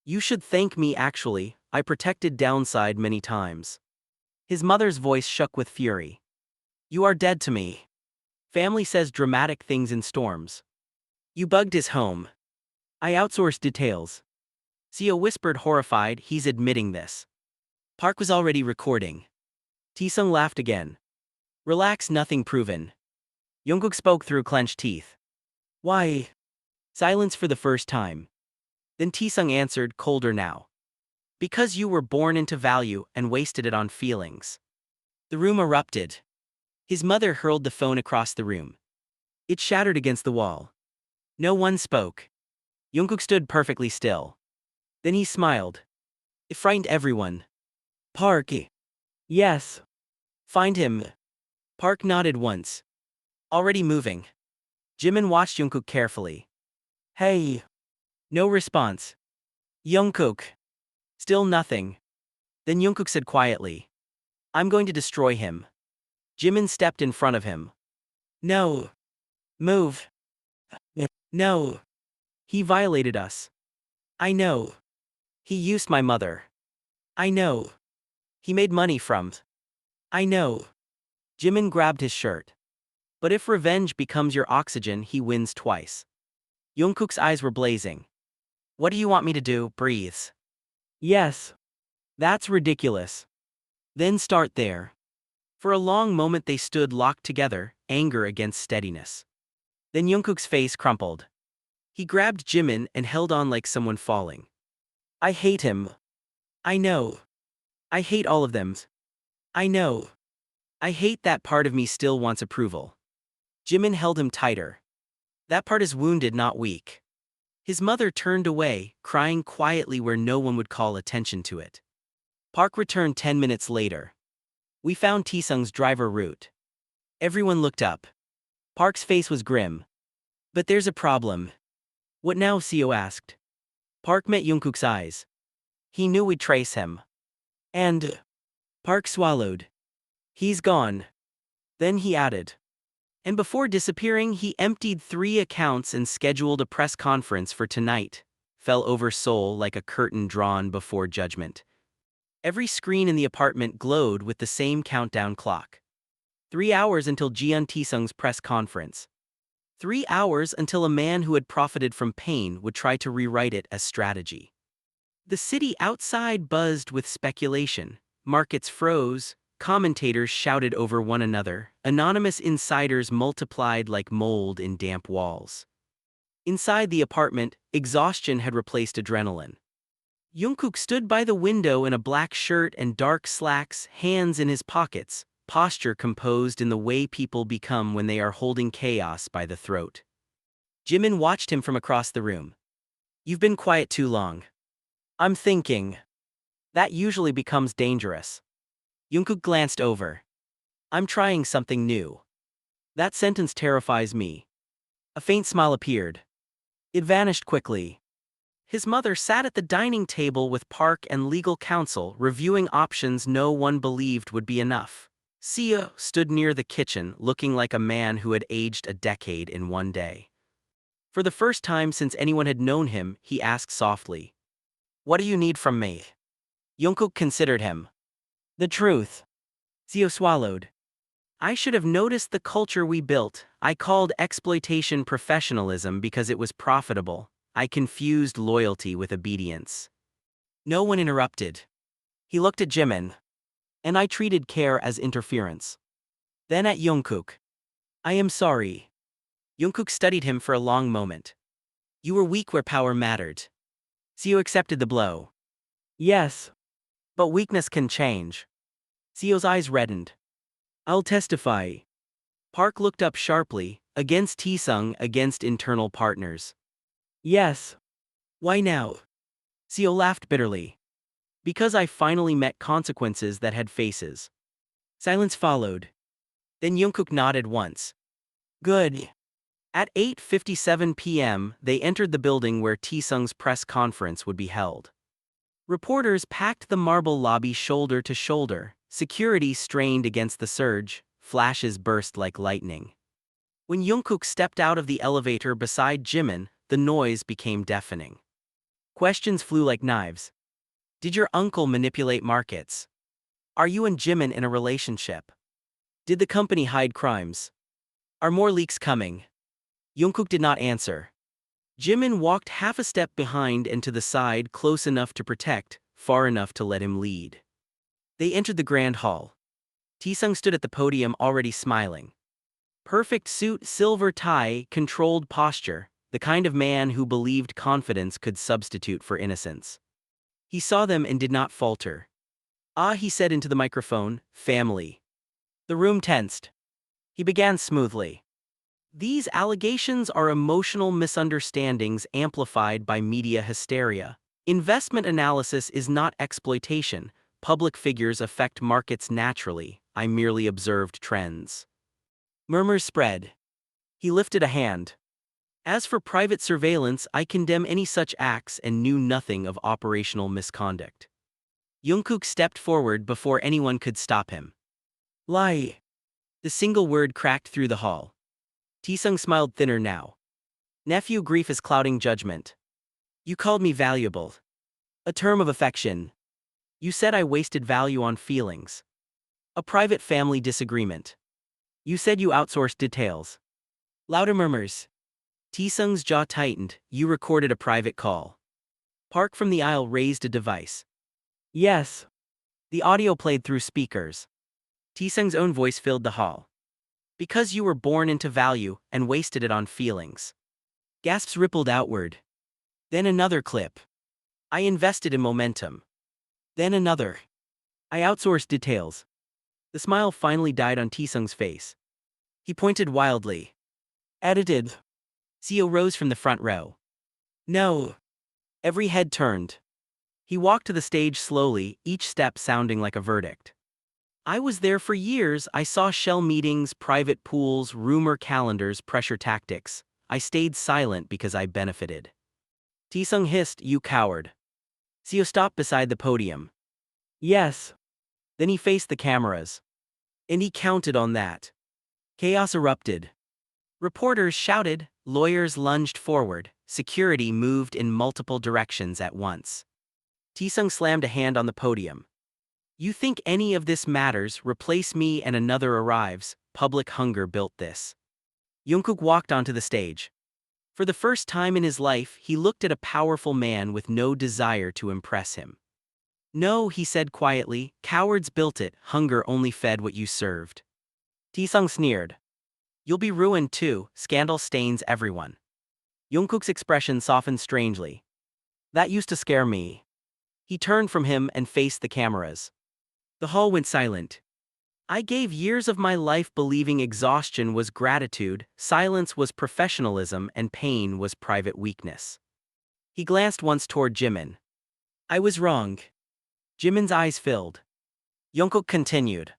You should thank me actually, I protected downside many times. His mother's voice shook with fury. You are dead to me. Family says dramatic things in storms. You bugged his home. I outsourced details. Seo whispered horrified, he's admitting this. Park was already recording. Taesung laughed again. Relax, nothing proven. Jungkook spoke through clenched teeth. Why? Silence for the first time. Then Taesung answered, colder now. Because you were born into value and wasted it on feelings. The room erupted. His mother hurled the phone across the room. It shattered against the wall. No one spoke. Jungkook stood perfectly still. Then he smiled. It frightened everyone. Park. Yes. Find him. Park nodded once. Already moving. Jimin watched Jungkook carefully. Hey. No response. Jungkook. Still nothing. Then Jungkook said quietly. I'm going to destroy him. Jimin stepped in front of him. No. Move. No. He violated us. I know. He used my mother. I know. He made money from. I know. Jimin grabbed his shirt. But if revenge becomes your oxygen, he wins twice. Jungkook's eyes were blazing. What do you want me to do? Breathes. Yes. That's ridiculous. Then start there. For a long moment they stood locked together, anger against steadiness. Then Jungkook's face crumpled. He grabbed Jimin and held on like someone falling. I hate him. I know. I hate all of them. I know. I hate that part of me still wants approval. Jimin held him tighter. That part is wounded, not weak. His mother turned away, crying quietly where no one would call attention to it. Park returned 10 minutes later. We found Taesung's driver route. Everyone looked up. Park's face was grim. But there's a problem. What now? Seo asked. Park met Jungkook's eyes. He knew we'd trace him. And Park swallowed. He's gone. Then he added. And before disappearing, he emptied 3 accounts and scheduled a press conference for tonight. Fell over Seoul like a curtain drawn before judgment. Every screen in the apartment glowed with the same countdown clock. 3 hours until Jeon Taesung's press conference. 3 hours until a man who had profited from pain would try to rewrite it as strategy. The city outside buzzed with speculation. Markets froze. Commentators shouted over one another. Anonymous insiders multiplied like mold in damp walls. Inside the apartment, exhaustion had replaced adrenaline. Jungkook stood by the window in a black shirt and dark slacks, hands in his pockets, posture composed in the way people become when they are holding chaos by the throat. Jimin watched him from across the room. You've been quiet too long. I'm thinking. That usually becomes dangerous. Jungkook glanced over. I'm trying something new. That sentence terrifies me. A faint smile appeared. It vanished quickly. His mother sat at the dining table with Park and legal counsel reviewing options no one believed would be enough. Seo stood near the kitchen looking like a man who had aged a decade in one day. For the first time since anyone had known him, he asked softly. What do you need from me? Jungkook considered him. The truth. Seo swallowed. I should have noticed the culture we built. I called exploitation professionalism because it was profitable. I confused loyalty with obedience. No one interrupted. He looked at Jimin. And I treated care as interference. Then at Jungkook. I am sorry. Jungkook studied him for a long moment. You were weak where power mattered. Seo accepted the blow. Yes. But weakness can change. Seo's eyes reddened. I'll testify. Park looked up sharply, against Taesung, against internal partners. Yes. Why now? Seo laughed bitterly. Because I finally met consequences that had faces. Silence followed. Then Jungkook nodded once. Good. At 8:57 p.m., they entered the building where Taesung's press conference would be held. Reporters packed the marble lobby shoulder to shoulder. Security strained against the surge. Flashes burst like lightning. When Jungkook stepped out of the elevator beside Jimin, the noise became deafening. Questions flew like knives. Did your uncle manipulate markets? Are you and Jimin in a relationship? Did the company hide crimes? Are more leaks coming? Jungkook did not answer. Jimin walked half a step behind and to the side, close enough to protect, far enough to let him lead. They entered the grand hall. Taesung stood at the podium already smiling. Perfect suit, silver tie, controlled posture. The the kind of man who believed confidence could substitute for innocence. He saw them and did not falter. "Ah," he said into the microphone, "family." The room tensed. He began smoothly. "These allegations are emotional misunderstandings amplified by media hysteria. Investment analysis is not exploitation. Public figures affect markets naturally. I merely observed trends." Murmurs spread. He lifted a hand. "As for private surveillance, I condemn any such acts and knew nothing of operational misconduct." Jungkook stepped forward before anyone could stop him. "Lie." The single word cracked through the hall. Taesung smiled thinner now. "Nephew, grief is clouding judgment. You called me valuable. A term of affection. You said I wasted value on feelings. A private family disagreement. You said you outsourced details." Louder murmurs. Taesung's jaw tightened. "You recorded a private call." Park from the aisle raised a device. "Yes." The audio played through speakers. Taesung's own voice filled the hall. "Because you were born into value and wasted it on feelings." Gasps rippled outward. Then another clip. "I invested in momentum." Then another. "I outsourced details." The smile finally died on Taesung's face. He pointed wildly. "Edited." Seo rose from the front row. "No." Every head turned. He walked to the stage slowly, each step sounding like a verdict. "I was there for years. I saw shell meetings, private pools, rumor calendars, pressure tactics. I stayed silent because I benefited." Taesung hissed, "You coward." Seo stopped beside the podium. "Yes." Then he faced the cameras. "And he counted on that." Chaos erupted. Reporters shouted, lawyers lunged forward, security moved in multiple directions at once. Taesung slammed a hand on the podium. "You think any of this matters? Replace me and another arrives. Public hunger built this." Jungkook walked onto the stage. For the first time in his life, he looked at a powerful man with no desire to impress him. "No," he said quietly, "cowards built it. Hunger only fed what you served." Taesung sneered. "You'll be ruined too. Scandal stains everyone." Jungkook's expression softened strangely. "That used to scare me." He turned from him and faced the cameras. The hall went silent. "I gave years of my life believing exhaustion was gratitude, silence was professionalism, and pain was private weakness." He glanced once toward Jimin. "I was wrong." Jimin's eyes filled. Jungkook continued.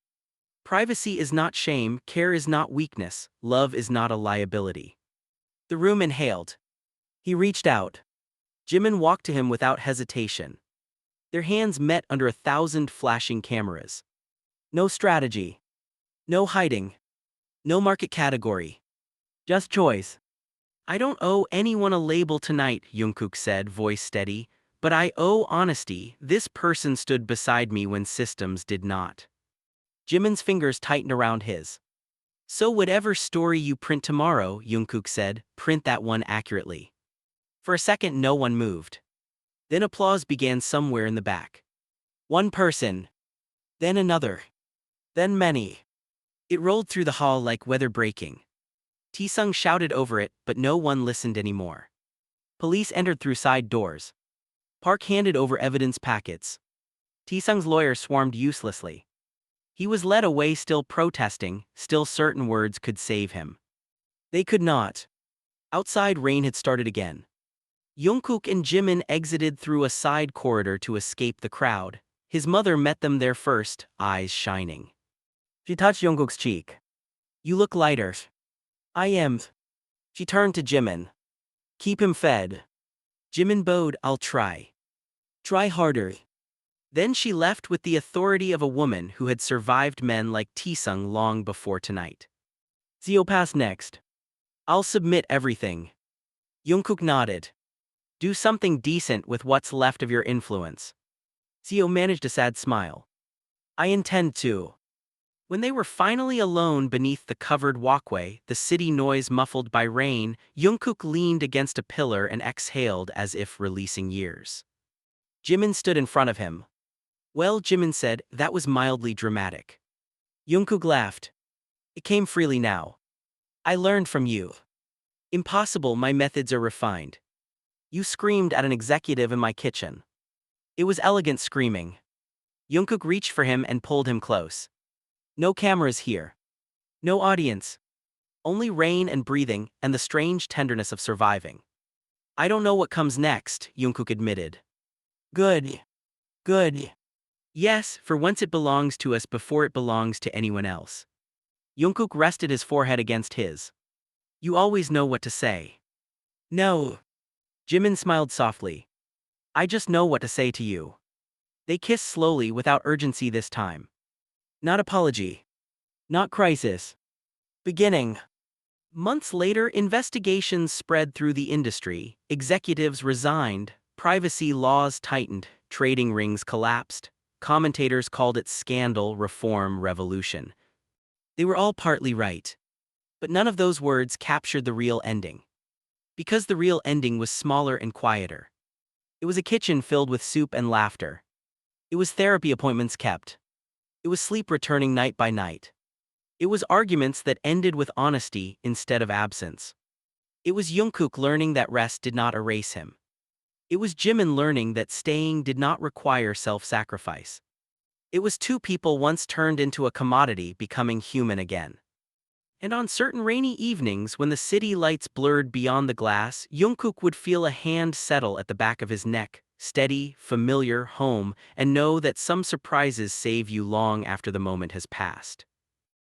"Privacy is not shame, care is not weakness, love is not a liability." The room inhaled. He reached out. Jimin walked to him without hesitation. Their hands met under 1,000 flashing cameras. No strategy. No hiding. No market category. Just choice. "I don't owe anyone a label tonight," Jungkook said, voice steady, "but I owe honesty. This person stood beside me when systems did not." Jimin's fingers tightened around his. "So whatever story you print tomorrow," Jungkook said, "print that one accurately." For a second no one moved. Then applause began somewhere in the back. One person. Then another. Then many. It rolled through the hall like weather breaking. Taesung shouted over it, but no one listened anymore. Police entered through side doors. Park handed over evidence packets. Taesung's lawyer swarmed uselessly. He was led away, still protesting, still certain words could save him. They could not. Outside, rain had started again. Jungkook and Jimin exited through a side corridor to escape the crowd. His mother met them there first, eyes shining. She touched Jungkook's cheek. "You look lighter." "I am." She turned to Jimin. "Keep him fed." Jimin bowed. "I'll try. Try harder." Then she left with the authority of a woman who had survived men like Taesung long before tonight. "Seo passed next." "I'll submit everything." Jungkook nodded. "Do something decent with what's left of your influence." Seo managed a sad smile. "I intend to." When they were finally alone beneath the covered walkway, the city noise muffled by rain, Jungkook leaned against a pillar and exhaled as if releasing years. Jimin stood in front of him. "Well," Jimin said, "that was mildly dramatic." Jungkook laughed. "It came freely now. I learned from you." Impossible, my methods are refined. You screamed at an executive in my kitchen. It was elegant screaming. Jungkook reached for him and pulled him close. No cameras here. No audience. Only rain and breathing and the strange tenderness of surviving. I don't know what comes next, Jungkook admitted. Good. Good. Yes, for once it belongs to us before it belongs to anyone else. Jungkook rested his forehead against his. You always know what to say. No. Jimin smiled softly. I just know what to say to you. They kissed slowly without urgency this time. Not apology. Not crisis. Beginning. Months later, investigations spread through the industry, executives resigned, privacy laws tightened, trading rings collapsed. Commentators called it scandal, reform, revolution. They were all partly right. But none of those words captured the real ending. Because the real ending was smaller and quieter. It was a kitchen filled with soup and laughter. It was therapy appointments kept. It was sleep returning night by night. It was arguments that ended with honesty instead of absence. It was Jungkook learning that rest did not erase him. It was Jimin learning that staying did not require self-sacrifice. It was two people once turned into a commodity becoming human again. And on certain rainy evenings when the city lights blurred beyond the glass, Jungkook would feel a hand settle at the back of his neck, steady, familiar, home, and know that some surprises save you long after the moment has passed.